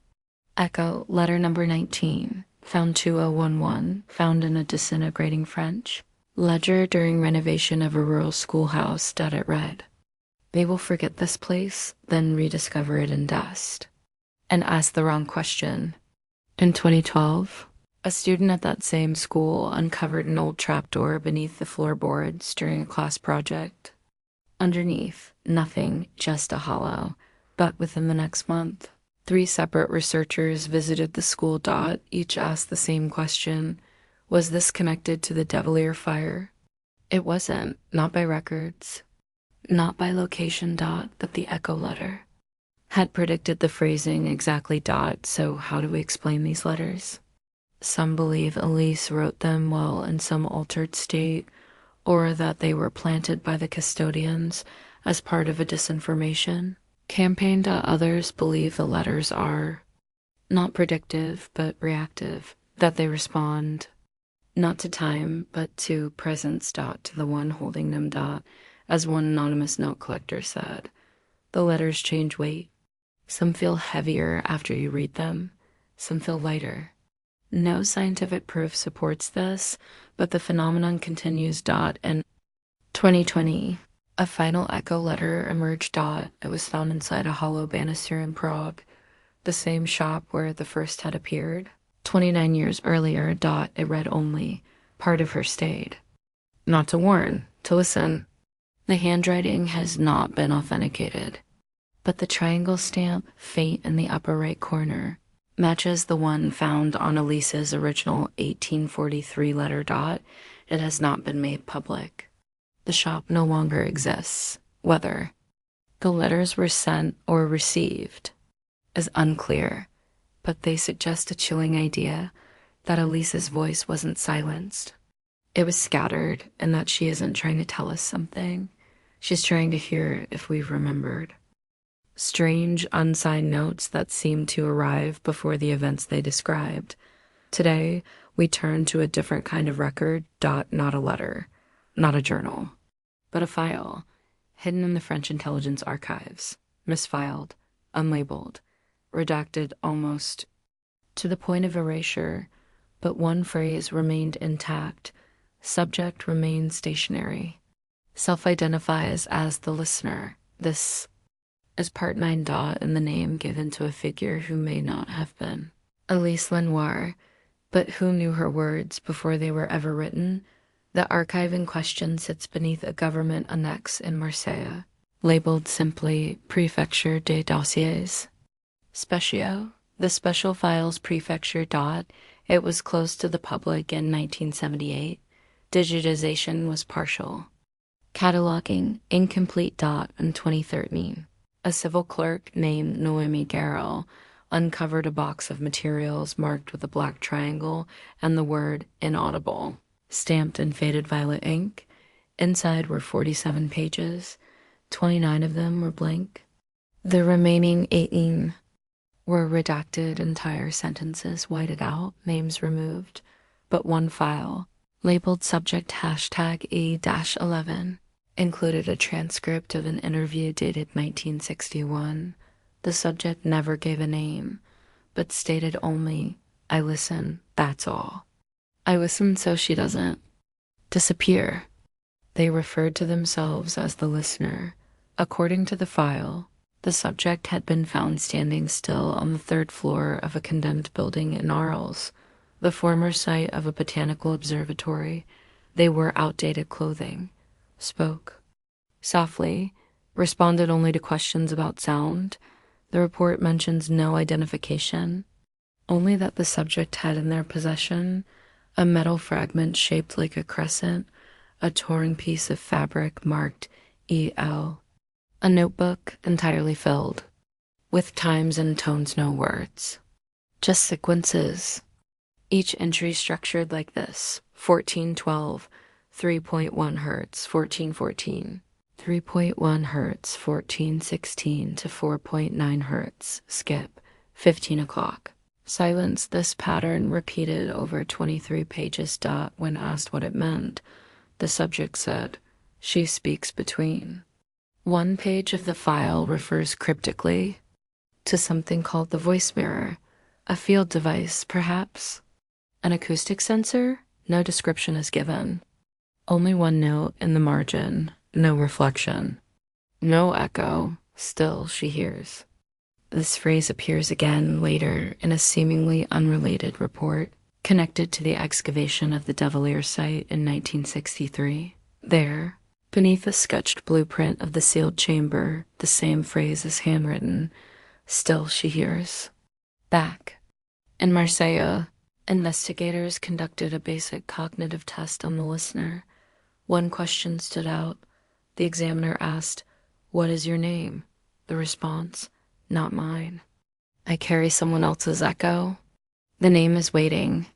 Echo letter number 19, found 2011, found in a disintegrating French ledger during renovation of a rural schoolhouse. It read, "They will forget this place, then rediscover it in dust," and ask the wrong question. In 2012, a student at that same school uncovered an old trapdoor beneath the floorboards during a class project. Underneath, nothing, just a hollow. But within the next month, 3 separate researchers visited the school. Each asked the same question: was this connected to the De Villiers fire? It wasn't, not by records, not by location. But the echo letter had predicted the phrasing exactly. So how do we explain these letters? Some believe Elise wrote them while in some altered state, or that they were planted by the custodians as part of a disinformation campaign. Others believe the letters are not predictive but reactive, that they respond not to time but to presence. To the one holding them. As one anonymous note collector said, the letters change weight. Some feel heavier after you read them, some feel lighter. No scientific proof supports this, but the phenomenon continues. In 2020, a final echo letter emerged. It was found inside a hollow banister in Prague, the same shop where the first had appeared. 29 years earlier. It read only, "Part of her stayed." Not to warn, to listen. The handwriting has not been authenticated, but the triangle stamp, faint in the upper right corner, matches the one found on Elise's original 1843 letter. It has not been made public. The shop no longer exists. Whether the letters were sent or received is unclear, but they suggest a chilling idea that Elise's voice wasn't silenced. It was scattered, and that she isn't trying to tell us something. She's trying to hear if we've remembered. Strange, unsigned notes that seemed to arrive before the events they described. Today, we turn to a different kind of record. Not a letter, not a journal, but a file, hidden in the French intelligence archives, misfiled, unlabeled, redacted almost to the point of erasure, but one phrase remained intact. Subject remained stationary. Self-identifies as the listener. This is part 9. In the name given to a figure who may not have been Elise Lenoir, but who knew her words before they were ever written. The archive in question sits beneath a government annex in Marseille, labeled simply Préfecture des Dossiers Spéciaux, the Special Files Prefecture. It was closed to the public in 1978. Digitization was partial. Cataloging incomplete. In 2013, a civil clerk named Noemi Garrel uncovered a box of materials marked with a black triangle and the word inaudible, stamped in faded violet ink. Inside were 47 pages. 29 of them were blank. The remaining 18 were redacted, entire sentences whited out, names removed. But one file, labeled subject #E-11, included a transcript of an interview dated 1961. The subject never gave a name, but stated only, "I listen, that's all. I listen so she doesn't disappear." They referred to themselves as the listener. According to the file, the subject had been found standing still on the 3rd floor of a condemned building in Arles, the former site of a botanical observatory. They wore outdated clothing, spoke softly, responded only to questions about sound. The report mentions no identification, only that the subject had in their possession a metal fragment shaped like a crescent, a torn piece of fabric marked EL, a notebook entirely filled, with times and tones, no words, just sequences. Each entry structured like this: 1412, 3.1 Hz, 1414, 3.1 Hz, 1416 to 4.9 Hz, skip, 15 o'clock. Silence. This pattern repeated over 23 pages. When asked what it meant, the subject said, "She speaks between." One page of the file refers cryptically to something called the voice mirror, a field device, perhaps. An acoustic sensor? No description is given. Only one note in the margin, no reflection. No echo, still she hears. This phrase appears again later in a seemingly unrelated report connected to the excavation of the Develier site in 1963. There, beneath a sketched blueprint of the sealed chamber, the same phrase is handwritten. Still she hears. Back. In Marseille, investigators conducted a basic cognitive test on the listener. One question stood out. The examiner asked, "What is your name?" The response, "Not mine. I carry someone else's echo." The name is waiting.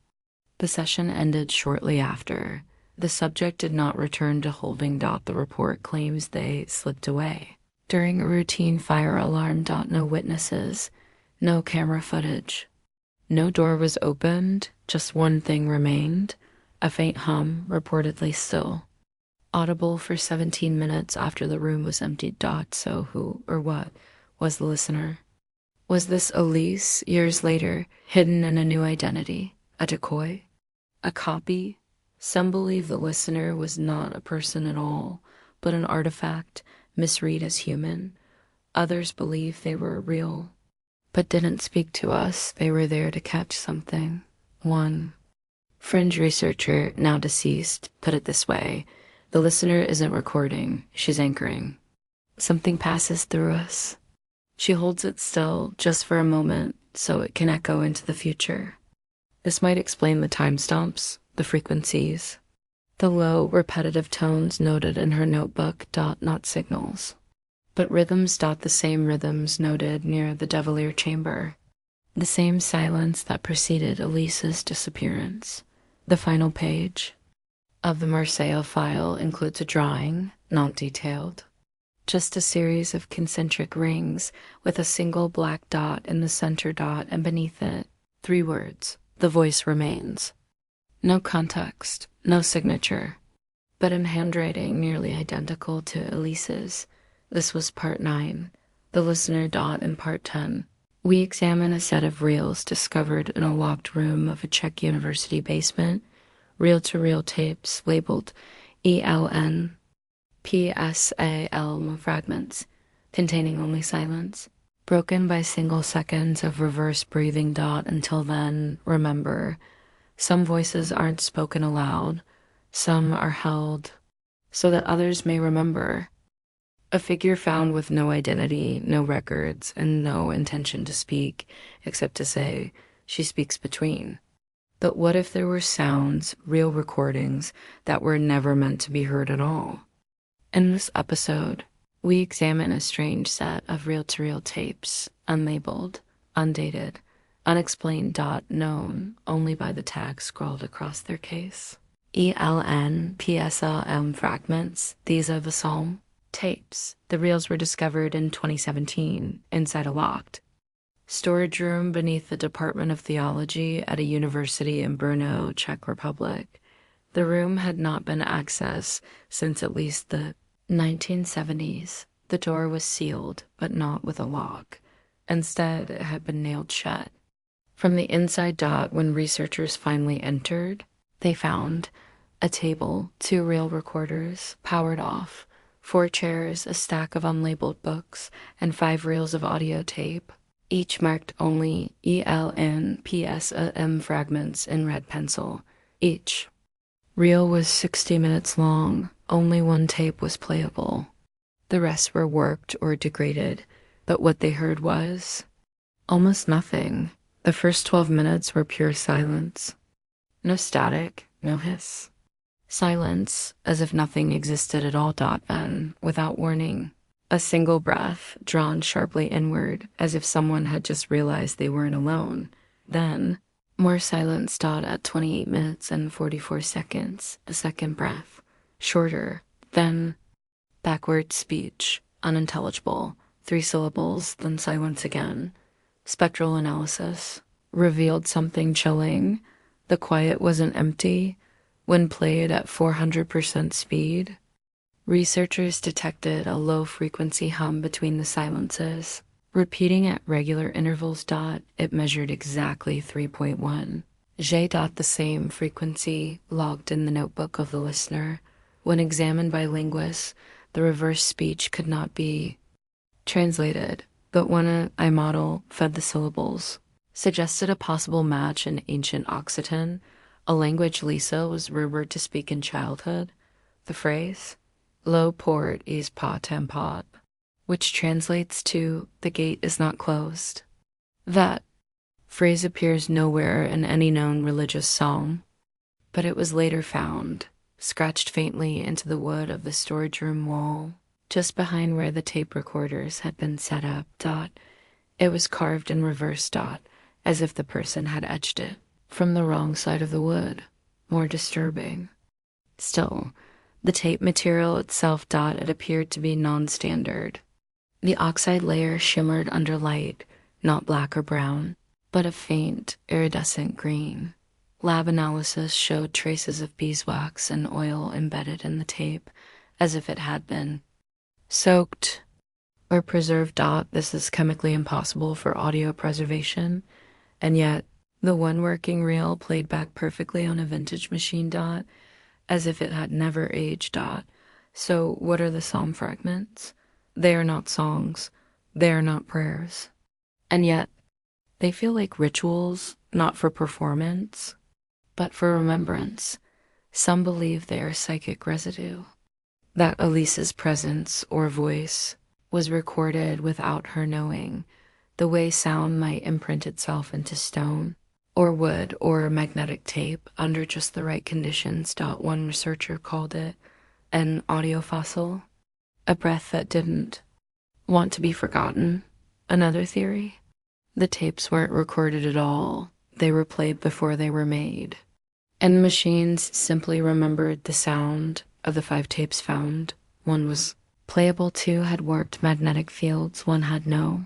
The session ended shortly after. The subject did not return to holding. The report claims they slipped away during a routine fire alarm. No witnesses, no camera footage. No door was opened, just one thing remained, a faint hum, reportedly still, audible for 17 minutes after the room was emptied. So who or what was the listener? Was this Elise, years later, hidden in a new identity? A decoy? A copy? Some believe the listener was not a person at all, but an artifact misread as human. Others believe they were real, but didn't speak to us. They were there to catch something. One fringe researcher, now deceased, put it this way: the listener isn't recording, she's anchoring. Something passes through us. She holds it still just for a moment so it can echo into the future. This might explain the time stamps, the frequencies, the low, repetitive tones noted in her notebook dot not signals. But rhythms dot the same rhythms noted near the Devilier chamber. The same silence that preceded Elise's disappearance. The final page of the Marseille file includes a drawing, not detailed. Just a series of concentric rings with a single black dot in the center dot, and beneath it, 3 words: the voice remains. No context, no signature, but in handwriting nearly identical to Elise's. This was part 9, the listener dot in part 10. We examine a set of reels discovered in a locked room of a Czech university basement, reel-to-reel tapes labeled ELN, PSAL fragments, containing only silence, broken by single seconds of reverse breathing dot. Until then, remember, some voices aren't spoken aloud, some are held so that others may remember. A figure found with no identity, no records, and no intention to speak, except to say she speaks between. But what if there were sounds, real recordings, that were never meant to be heard at all? In this episode, we examine a strange set of reel-to-reel tapes, unlabeled, undated, unexplained dot, known only by the tag scrawled across their case. ELN PSLM fragments, these are the psalm tapes. The reels were discovered in 2017 inside a locked storage room beneath the Department of Theology at a university in Brno, Czech Republic. The room had not been accessed since at least the 1970s. The door was sealed, but not with a lock. Instead, it had been nailed shut. From the inside dot, when researchers finally entered, they found a table, 2 reel recorders, powered off, 4 chairs, a stack of unlabeled books, and 5 reels of audio tape, each marked only ELN PSM fragments in red pencil. Each reel was 60 minutes long. Only 1 tape was playable. The rest were warped or degraded, but what they heard was almost nothing. The first 12 minutes were pure silence. No static, no hiss. Silence, as if nothing existed at all. Then, without warning, a single breath drawn sharply inward, as if someone had just realized they weren't alone. Then, more silence. At 28 minutes and 44 seconds, a second breath, shorter. Then, backward speech, unintelligible, 3 syllables, then silence again. Spectral analysis revealed something chilling. The quiet wasn't empty. When played at 400% speed, researchers detected a low-frequency hum between the silences. Repeating at regular intervals. It measured exactly 3.1 J. The same frequency logged in the notebook of the listener. When examined by linguists, the reverse speech could not be translated, but when an iModel fed the syllables, suggested a possible match in ancient Occitan, a language Lisa was rumored to speak in childhood. The phrase, "Lo port is pa tempot," which translates to "the gate is not closed." That phrase appears nowhere in any known religious song, but it was later found, scratched faintly into the wood of the storage room wall, just behind where the tape recorders had been set up. It was carved in reverse. As if the person had etched it from the wrong side of the wood. More disturbing still, the tape material itself. It appeared to be non-standard. The oxide layer shimmered under light, not black or brown, but a faint, iridescent green. Lab analysis showed traces of beeswax and oil embedded in the tape, as if it had been soaked or preserved. This is chemically impossible for audio preservation, and yet The one working reel played back perfectly on a vintage machine. As if it had never aged. So what are the psalm fragments? They are not songs. They are not prayers. And yet, they feel like rituals, not for performance, but for remembrance. Some believe they are psychic residue, that Elise's presence or voice was recorded without her knowing, the way sound might imprint itself into stone or wood or magnetic tape under just the right conditions. One researcher called it an audio fossil, a breath that didn't want to be forgotten. Another theory: the tapes weren't recorded at all. They were played before they were made. And machines simply remembered the sound of the 5 tapes found. One was playable, 2 had warped magnetic fields, 1 had no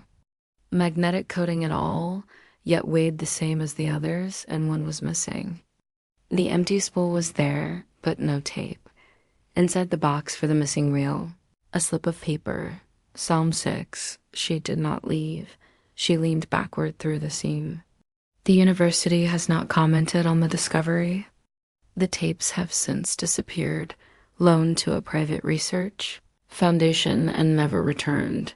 magnetic coating at all, yet weighed the same as the others, and 1 was missing. The empty spool was there, but no tape. Inside the box for the missing reel, a slip of paper. Psalm 6, she did not leave. She leaned backward through the seam. The university has not commented on the discovery. The tapes have since disappeared, loaned to a private research foundation, and never returned.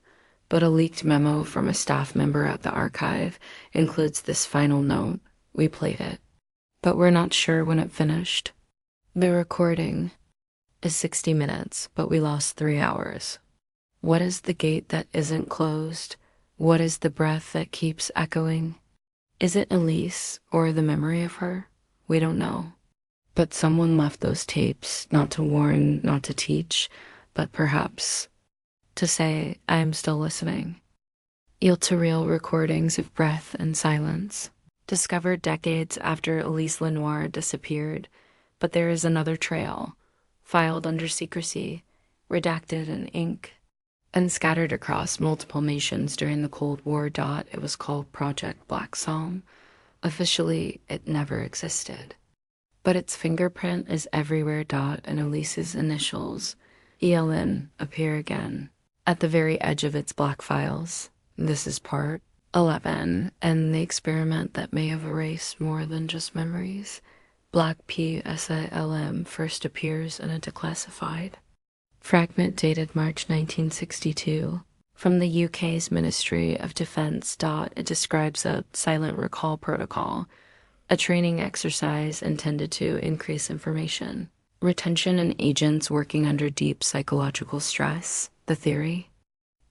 But a leaked memo from a staff member at the archive includes this final note: we played it, but we're not sure when it finished. The recording is 60 minutes, but we lost 3 hours. What is the gate that isn't closed? What is the breath that keeps echoing? Is it Elise or the memory of her? We don't know. But someone left those tapes, not to warn, not to teach, but perhaps to say, I am still listening. Reel-to-reel recordings of breath and silence, discovered decades after Elise Lenoir disappeared. But there is another trail, filed under secrecy, redacted in ink, and scattered across multiple nations during the Cold War. It was called Project Black Psalm. Officially, it never existed. But its fingerprint is everywhere. And Elise's initials, ELN, appear again at the very edge of its black files. This is part 11, and the experiment that may have erased more than just memories. Black PSILM first appears in a declassified fragment dated March 1962 from the UK's Ministry of Defence. It describes a silent recall protocol, a training exercise intended to increase information retention in agents working under deep psychological stress. The theory: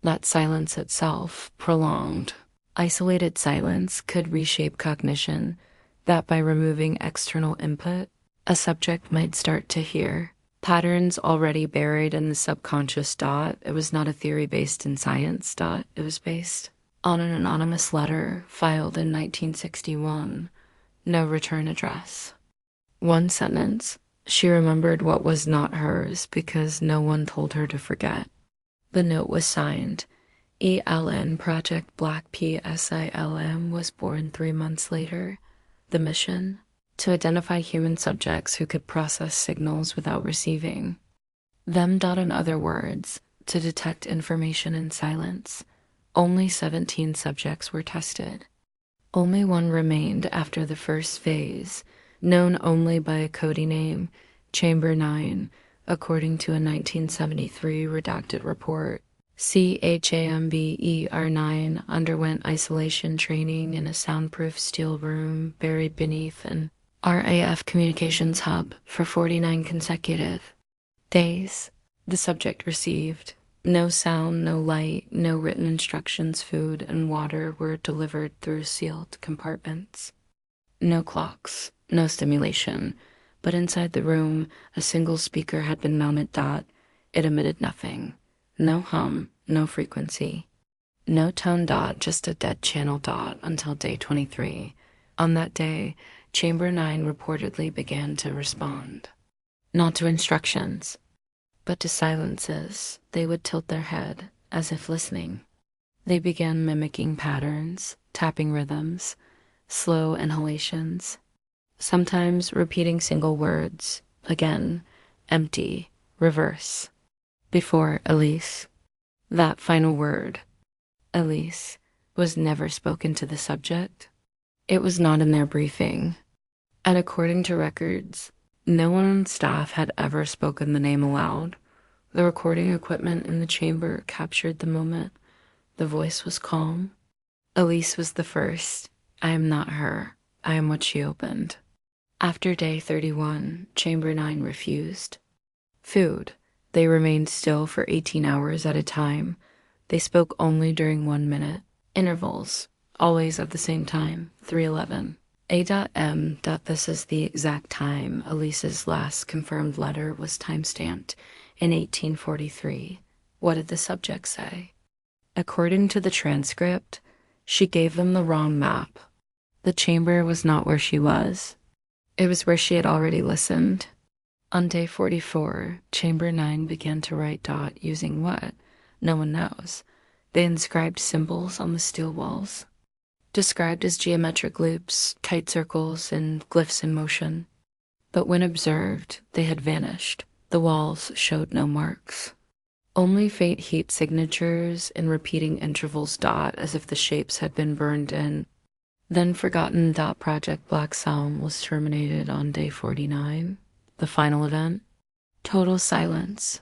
that silence itself, prolonged, isolated silence, could reshape cognition, that by removing external input, a subject might start to hear patterns already buried in the subconscious. It was not a theory based in science. It was based on an anonymous letter filed in 1961. No return address. One sentence: she remembered what was not hers because no one told her to forget. The note was signed ELN. Project Black PSILM was born 3 months later. The mission: to identify human subjects who could process signals without receiving them. In other words, to detect information in silence. Only 17 subjects were tested. Only 1 remained after the first phase, known only by a coding name, Chamber 9, according to a 1973 redacted report. CHAMBER9 underwent isolation training in a soundproof steel room buried beneath an RAF communications hub for 49 consecutive days. The subject received no sound, no light, no written instructions. Food and water were delivered through sealed compartments. No clocks, no stimulation, but inside the room, a single speaker had been mounted. It emitted nothing. No hum, no frequency, no tone. Just a dead channel. Until day 23. On that day, Chamber 9 reportedly began to respond. Not to instructions, but to silences. They would tilt their head, as if listening. They began mimicking patterns, tapping rhythms, slow inhalations, sometimes repeating single words, again, empty, reverse. Before Elise, that final word, Elise, was never spoken to the subject. It was not in their briefing. And according to records, no one on staff had ever spoken the name aloud. The recording equipment in the chamber captured the moment. The voice was calm. Elise was the first. I am not her. I am what she opened. After day 31, Chamber 9 refused. Food. They remained still for 18 hours at a time. They spoke only during 1 minute. Intervals. Always at the same time. 3:11. A.M. This is the exact time Elise's last confirmed letter was timestamped in 1843. What did the subject say? According to the transcript, she gave them the wrong map. The chamber was not where she was. It was where she had already listened. On day 44, Chamber 9 began to write using what? No one knows. They inscribed symbols on the steel walls, described as geometric loops, kite circles, and glyphs in motion. But when observed, they had vanished. The walls showed no marks. Only faint heat signatures and repeating intervals as if the shapes had been burned in. Then forgotten. Project Black Psalm was terminated on day 49, the final event. Total silence.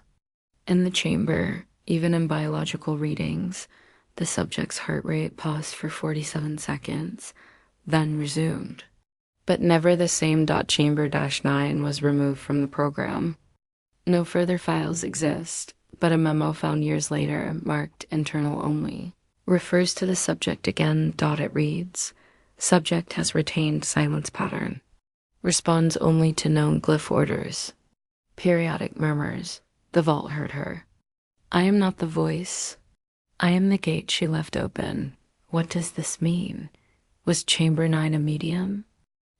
In the chamber, even in biological readings, the subject's heart rate paused for 47 seconds, then resumed. But never the same. Chamber-9 was removed from the program. No further files exist, but a memo found years later, marked internal only, refers to the subject again. It reads, subject has retained silence pattern. Responds only to known glyph orders. Periodic murmurs. The vault heard her. I am not the voice. I am the gate she left open. What does this mean? Was Chamber 9 a medium?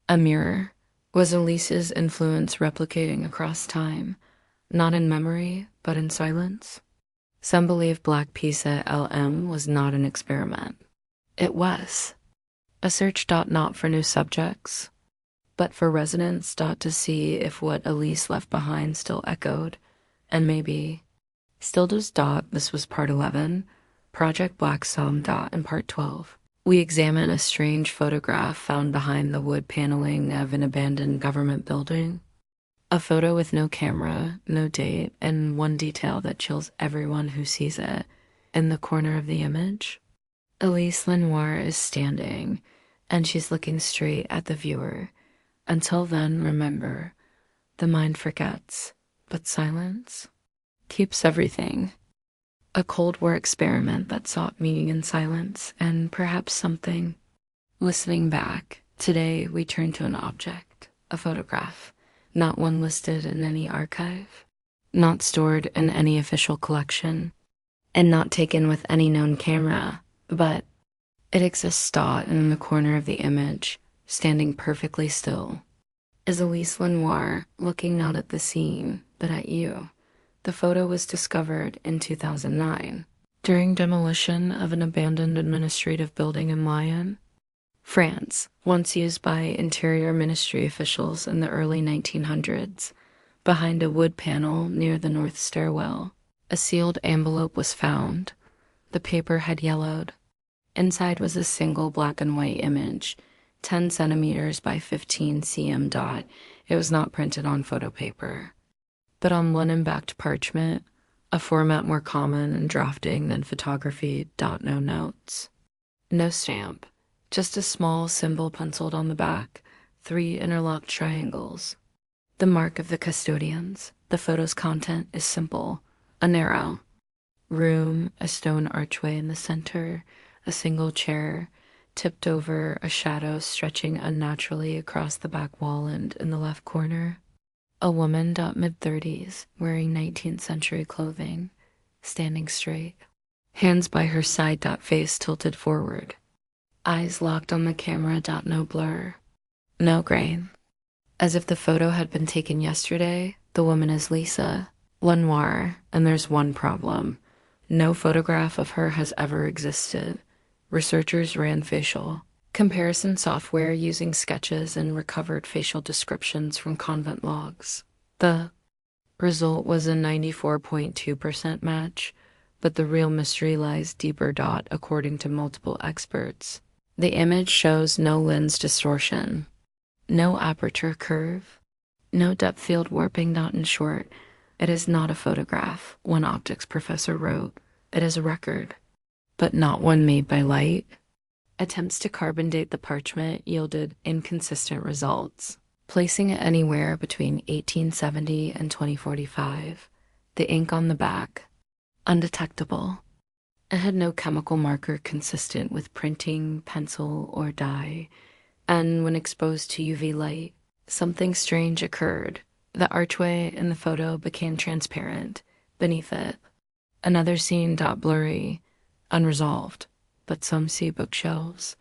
A mirror? Was Elise's influence replicating across time? Not in memory, but in silence? Some believe Black Pisa LM was not an experiment. It was. A search. Not for new subjects, but for residents. To see if what Elise left behind still echoed, and maybe still does. This was part 11, Project Black Psalm. In part 12, we examine a strange photograph found behind the wood paneling of an abandoned government building. A photo with no camera, no date, and one detail that chills everyone who sees it. In the corner of the image, Elise Lenoir is standing, and she's looking straight at the viewer. Until then, remember, the mind forgets, but silence keeps everything. A Cold War experiment that sought meaning in silence, and perhaps something. Listening back, today we turn to an object, a photograph. Not one listed in any archive, not stored in any official collection, and not taken with any known camera, but it exists. In the corner of the image, standing perfectly still, is Elise Lenoir looking not at the scene, but at you. The photo was discovered in 2009 during demolition of an abandoned administrative building in Lyon, France, once used by Interior Ministry officials in the early 1900s. Behind a wood panel near the north stairwell, a sealed envelope was found. The paper had yellowed. Inside was a single black and white image, 10 centimeters by 15 cm. It was not printed on photo paper, but on linen-backed parchment, a format more common in drafting than photography. No notes. No stamp. Just a small symbol penciled on the back, 3 interlocked triangles. The mark of the custodians. The photo's content is simple. A narrow room, a stone archway in the center, a single chair, tipped over, a shadow stretching unnaturally across the back wall and in the left corner. A woman. Mid-30s, wearing 19th century clothing, standing straight. Hands by her side. Face tilted forward. Eyes locked on the camera. No blur. No grain. As if the photo had been taken yesterday, the woman is Lisa Lenoir, and there's one problem. No photograph of her has ever existed. Researchers ran facial comparison software using sketches and recovered facial descriptions from convent logs. The result was a 94.2% match, but the real mystery lies deeper. According to multiple experts, The image shows no lens distortion, no aperture curve, no depth field warping. Not in short, it is not a photograph, one optics professor wrote. It is a record, but not one made by light. Attempts to carbon date the parchment yielded inconsistent results. Placing it anywhere between 1870 and 2045, the ink on the back, undetectable. It had no chemical marker consistent with printing, pencil, or dye, and when exposed to UV light, something strange occurred. The archway in the photo became transparent. Beneath it, another scene blurry, unresolved, but some see bookshelves.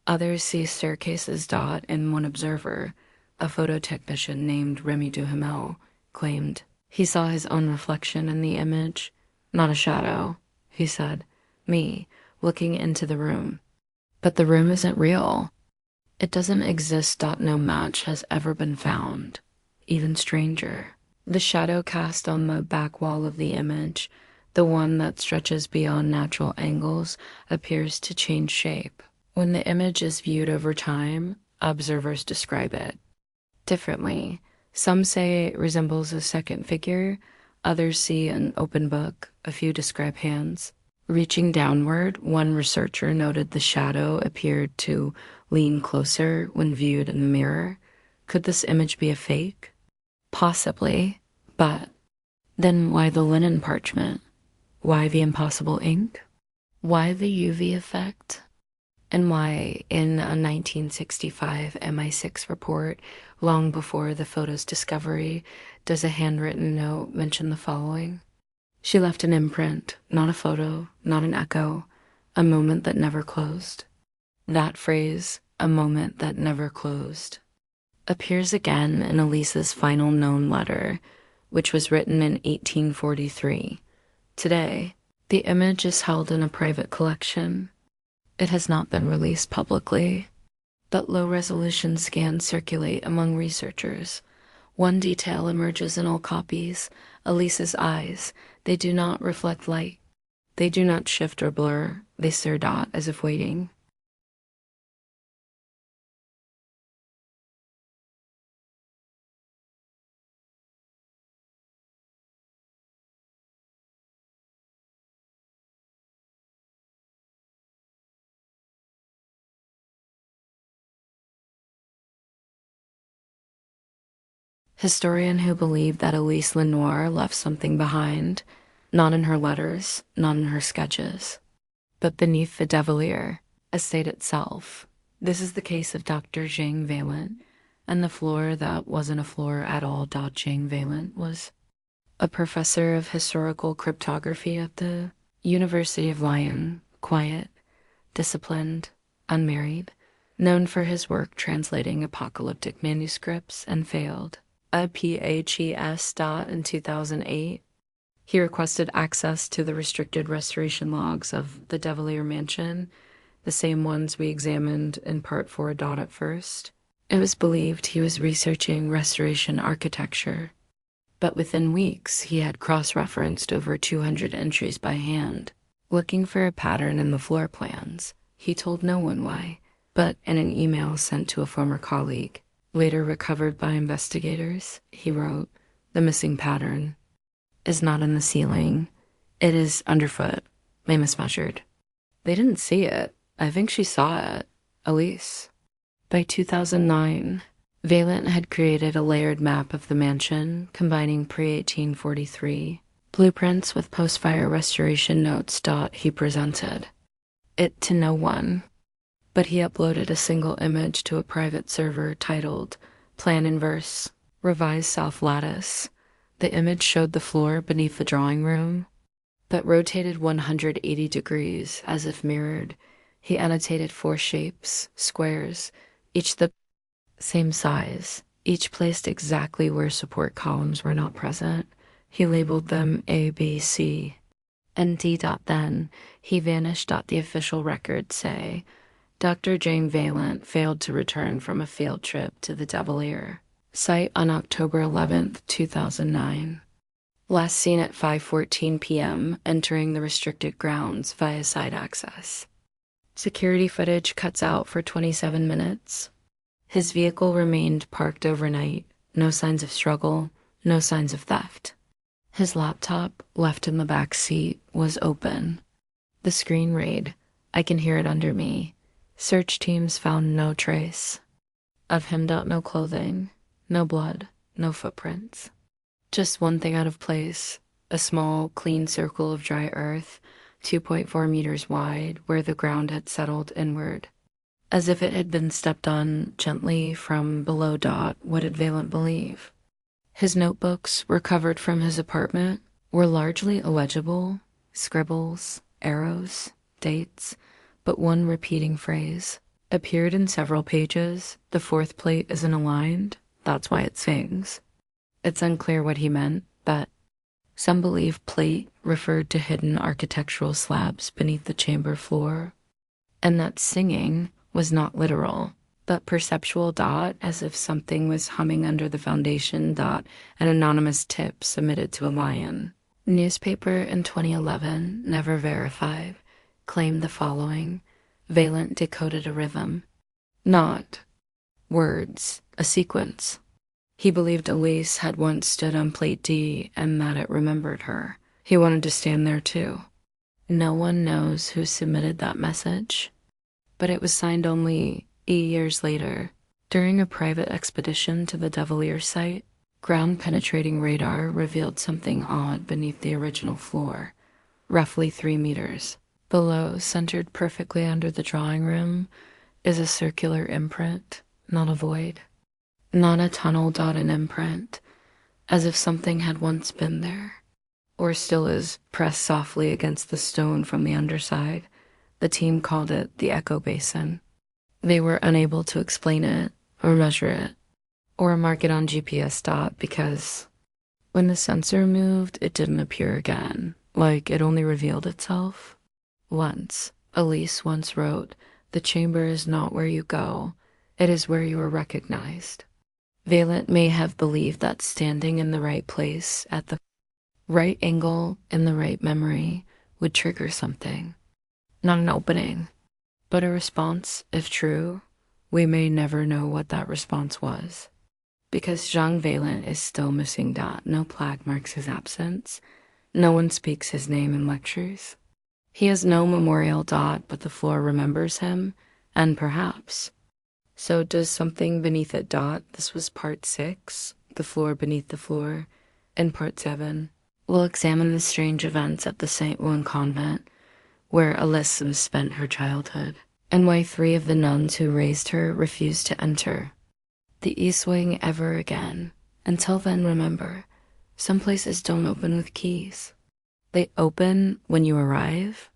Others see staircases. And one observer, a photo technician named Remy Duhamel, claimed he saw his own reflection in the image. Not a shadow, he said. Me, looking into the room. But the room isn't real. It doesn't exist. No match has ever been found. Even stranger, the shadow cast on the back wall of the image, the one that stretches beyond natural angles, appears to change shape. When the image is viewed over time, observers describe it differently. Some say it resembles a second figure, others see an open book, a few describe hands reaching downward. One researcher noted the shadow appeared to lean closer when viewed in the mirror. Could this image be a fake? Possibly, but then why the linen parchment? Why the impossible ink? Why the UV effect? And why, in a 1965 MI6 report, long before the photo's discovery, does a handwritten note mention the following? She left an imprint, not a photo, not an echo, a moment that never closed. That phrase, a moment that never closed, appears again in Elise's final known letter, which was written in 1843. Today, the image is held in a private collection. It has not been released publicly, but low-resolution scans circulate among researchers. One detail emerges in all copies: Elise's eyes. They do not reflect light. They do not shift or blur. They stare as if waiting. Historian who believed that Elise Lenoir left something behind, not in her letters, not in her sketches, but beneath the Devalier estate itself. This is the case of Dr. Jane Valent, and the floor that wasn't a floor at all. Jane Valent was a professor of historical cryptography at the University of Lyon, quiet, disciplined, unmarried, known for his work translating apocalyptic manuscripts, and failed a PhES. In 2008. He requested access to the restricted restoration logs of the Devalier mansion, the same ones we examined in Part 4. At first, it was believed he was researching restoration architecture, but within weeks he had cross-referenced over 200 entries by hand, looking for a pattern in the floor plans. He told no one why, but in an email sent to a former colleague, later recovered by investigators, he wrote, "The missing pattern is not in the ceiling. It is underfoot. They mismeasured." They didn't see it. I think she saw it. Elise. By 2009, Valent had created a layered map of the mansion, combining pre-1843 blueprints with post-fire restoration notes. He presented it to no one, but he uploaded a single image to a private server titled Plan Inverse, Revised South Lattice. The image showed the floor beneath the drawing room, but rotated 180 degrees as if mirrored. He annotated 4 shapes, squares, each the same size, each placed exactly where support columns were not present. He labeled them A, B, C, and D. Then he vanished. The official records say Dr. Jane Valent failed to return from a field trip to the Devalier site on October 11, 2009. Last seen at 5:14 p.m., entering the restricted grounds via side access. Security footage cuts out for 27 minutes. His vehicle remained parked overnight. No signs of struggle, no signs of theft. His laptop, left in the back seat, was open. The screen read, "I can hear it under me. Search teams found no trace." Of him. No clothing, no blood, no footprints. Just one thing out of place, a small, clean circle of dry earth, 2.4 meters wide, where the ground had settled inward. As if it had been stepped on gently from below. What did Valent believe? His notebooks, recovered from his apartment, were largely illegible, scribbles, arrows, dates, but one repeating phrase appeared in several pages. "The fourth plate isn't aligned, that's why it sings." It's unclear what he meant, but some believe plate referred to hidden architectural slabs beneath the chamber floor, and that singing was not literal, but perceptual. As if something was humming under the foundation. An anonymous tip submitted to a lion. Newspaper in 2011, never verified, claimed the following: Valent decoded a rhythm. Not words, a sequence. He believed Elise had once stood on plate D and that it remembered her. He wanted to stand there too. No one knows who submitted that message, but it was signed only 8 years later. During a private expedition to the Devilier site, ground-penetrating radar revealed something odd beneath the original floor, roughly 3 meters. Below, centered perfectly under the drawing room, is a circular imprint, not a void. Not a tunnel. An imprint, as if something had once been there, or still is, pressed softly against the stone from the underside. The team called it the echo basin. They were unable to explain it, or measure it, or mark it on GPS. Because when the sensor moved, it didn't appear again, like it only revealed itself. Once, Elise once wrote, "The chamber is not where you go, it is where you are recognized." Valent may have believed that standing in the right place, at the right angle, in the right memory, would trigger something. Not an opening, but a response. If true, we may never know what that response was. Because Jean Valent is still missing. No plaque marks his absence. No one speaks his name in lectures. He has no memorial. But the floor remembers him, and perhaps. So does something beneath it. This was part 6, the floor beneath the floor. In part 7, we'll examine the strange events at the St. Ouen convent, where Alyssa spent her childhood, and why 3 of the nuns who raised her refused to enter the East Wing ever again. Until then, remember, some places don't open with keys. They open when you arrive.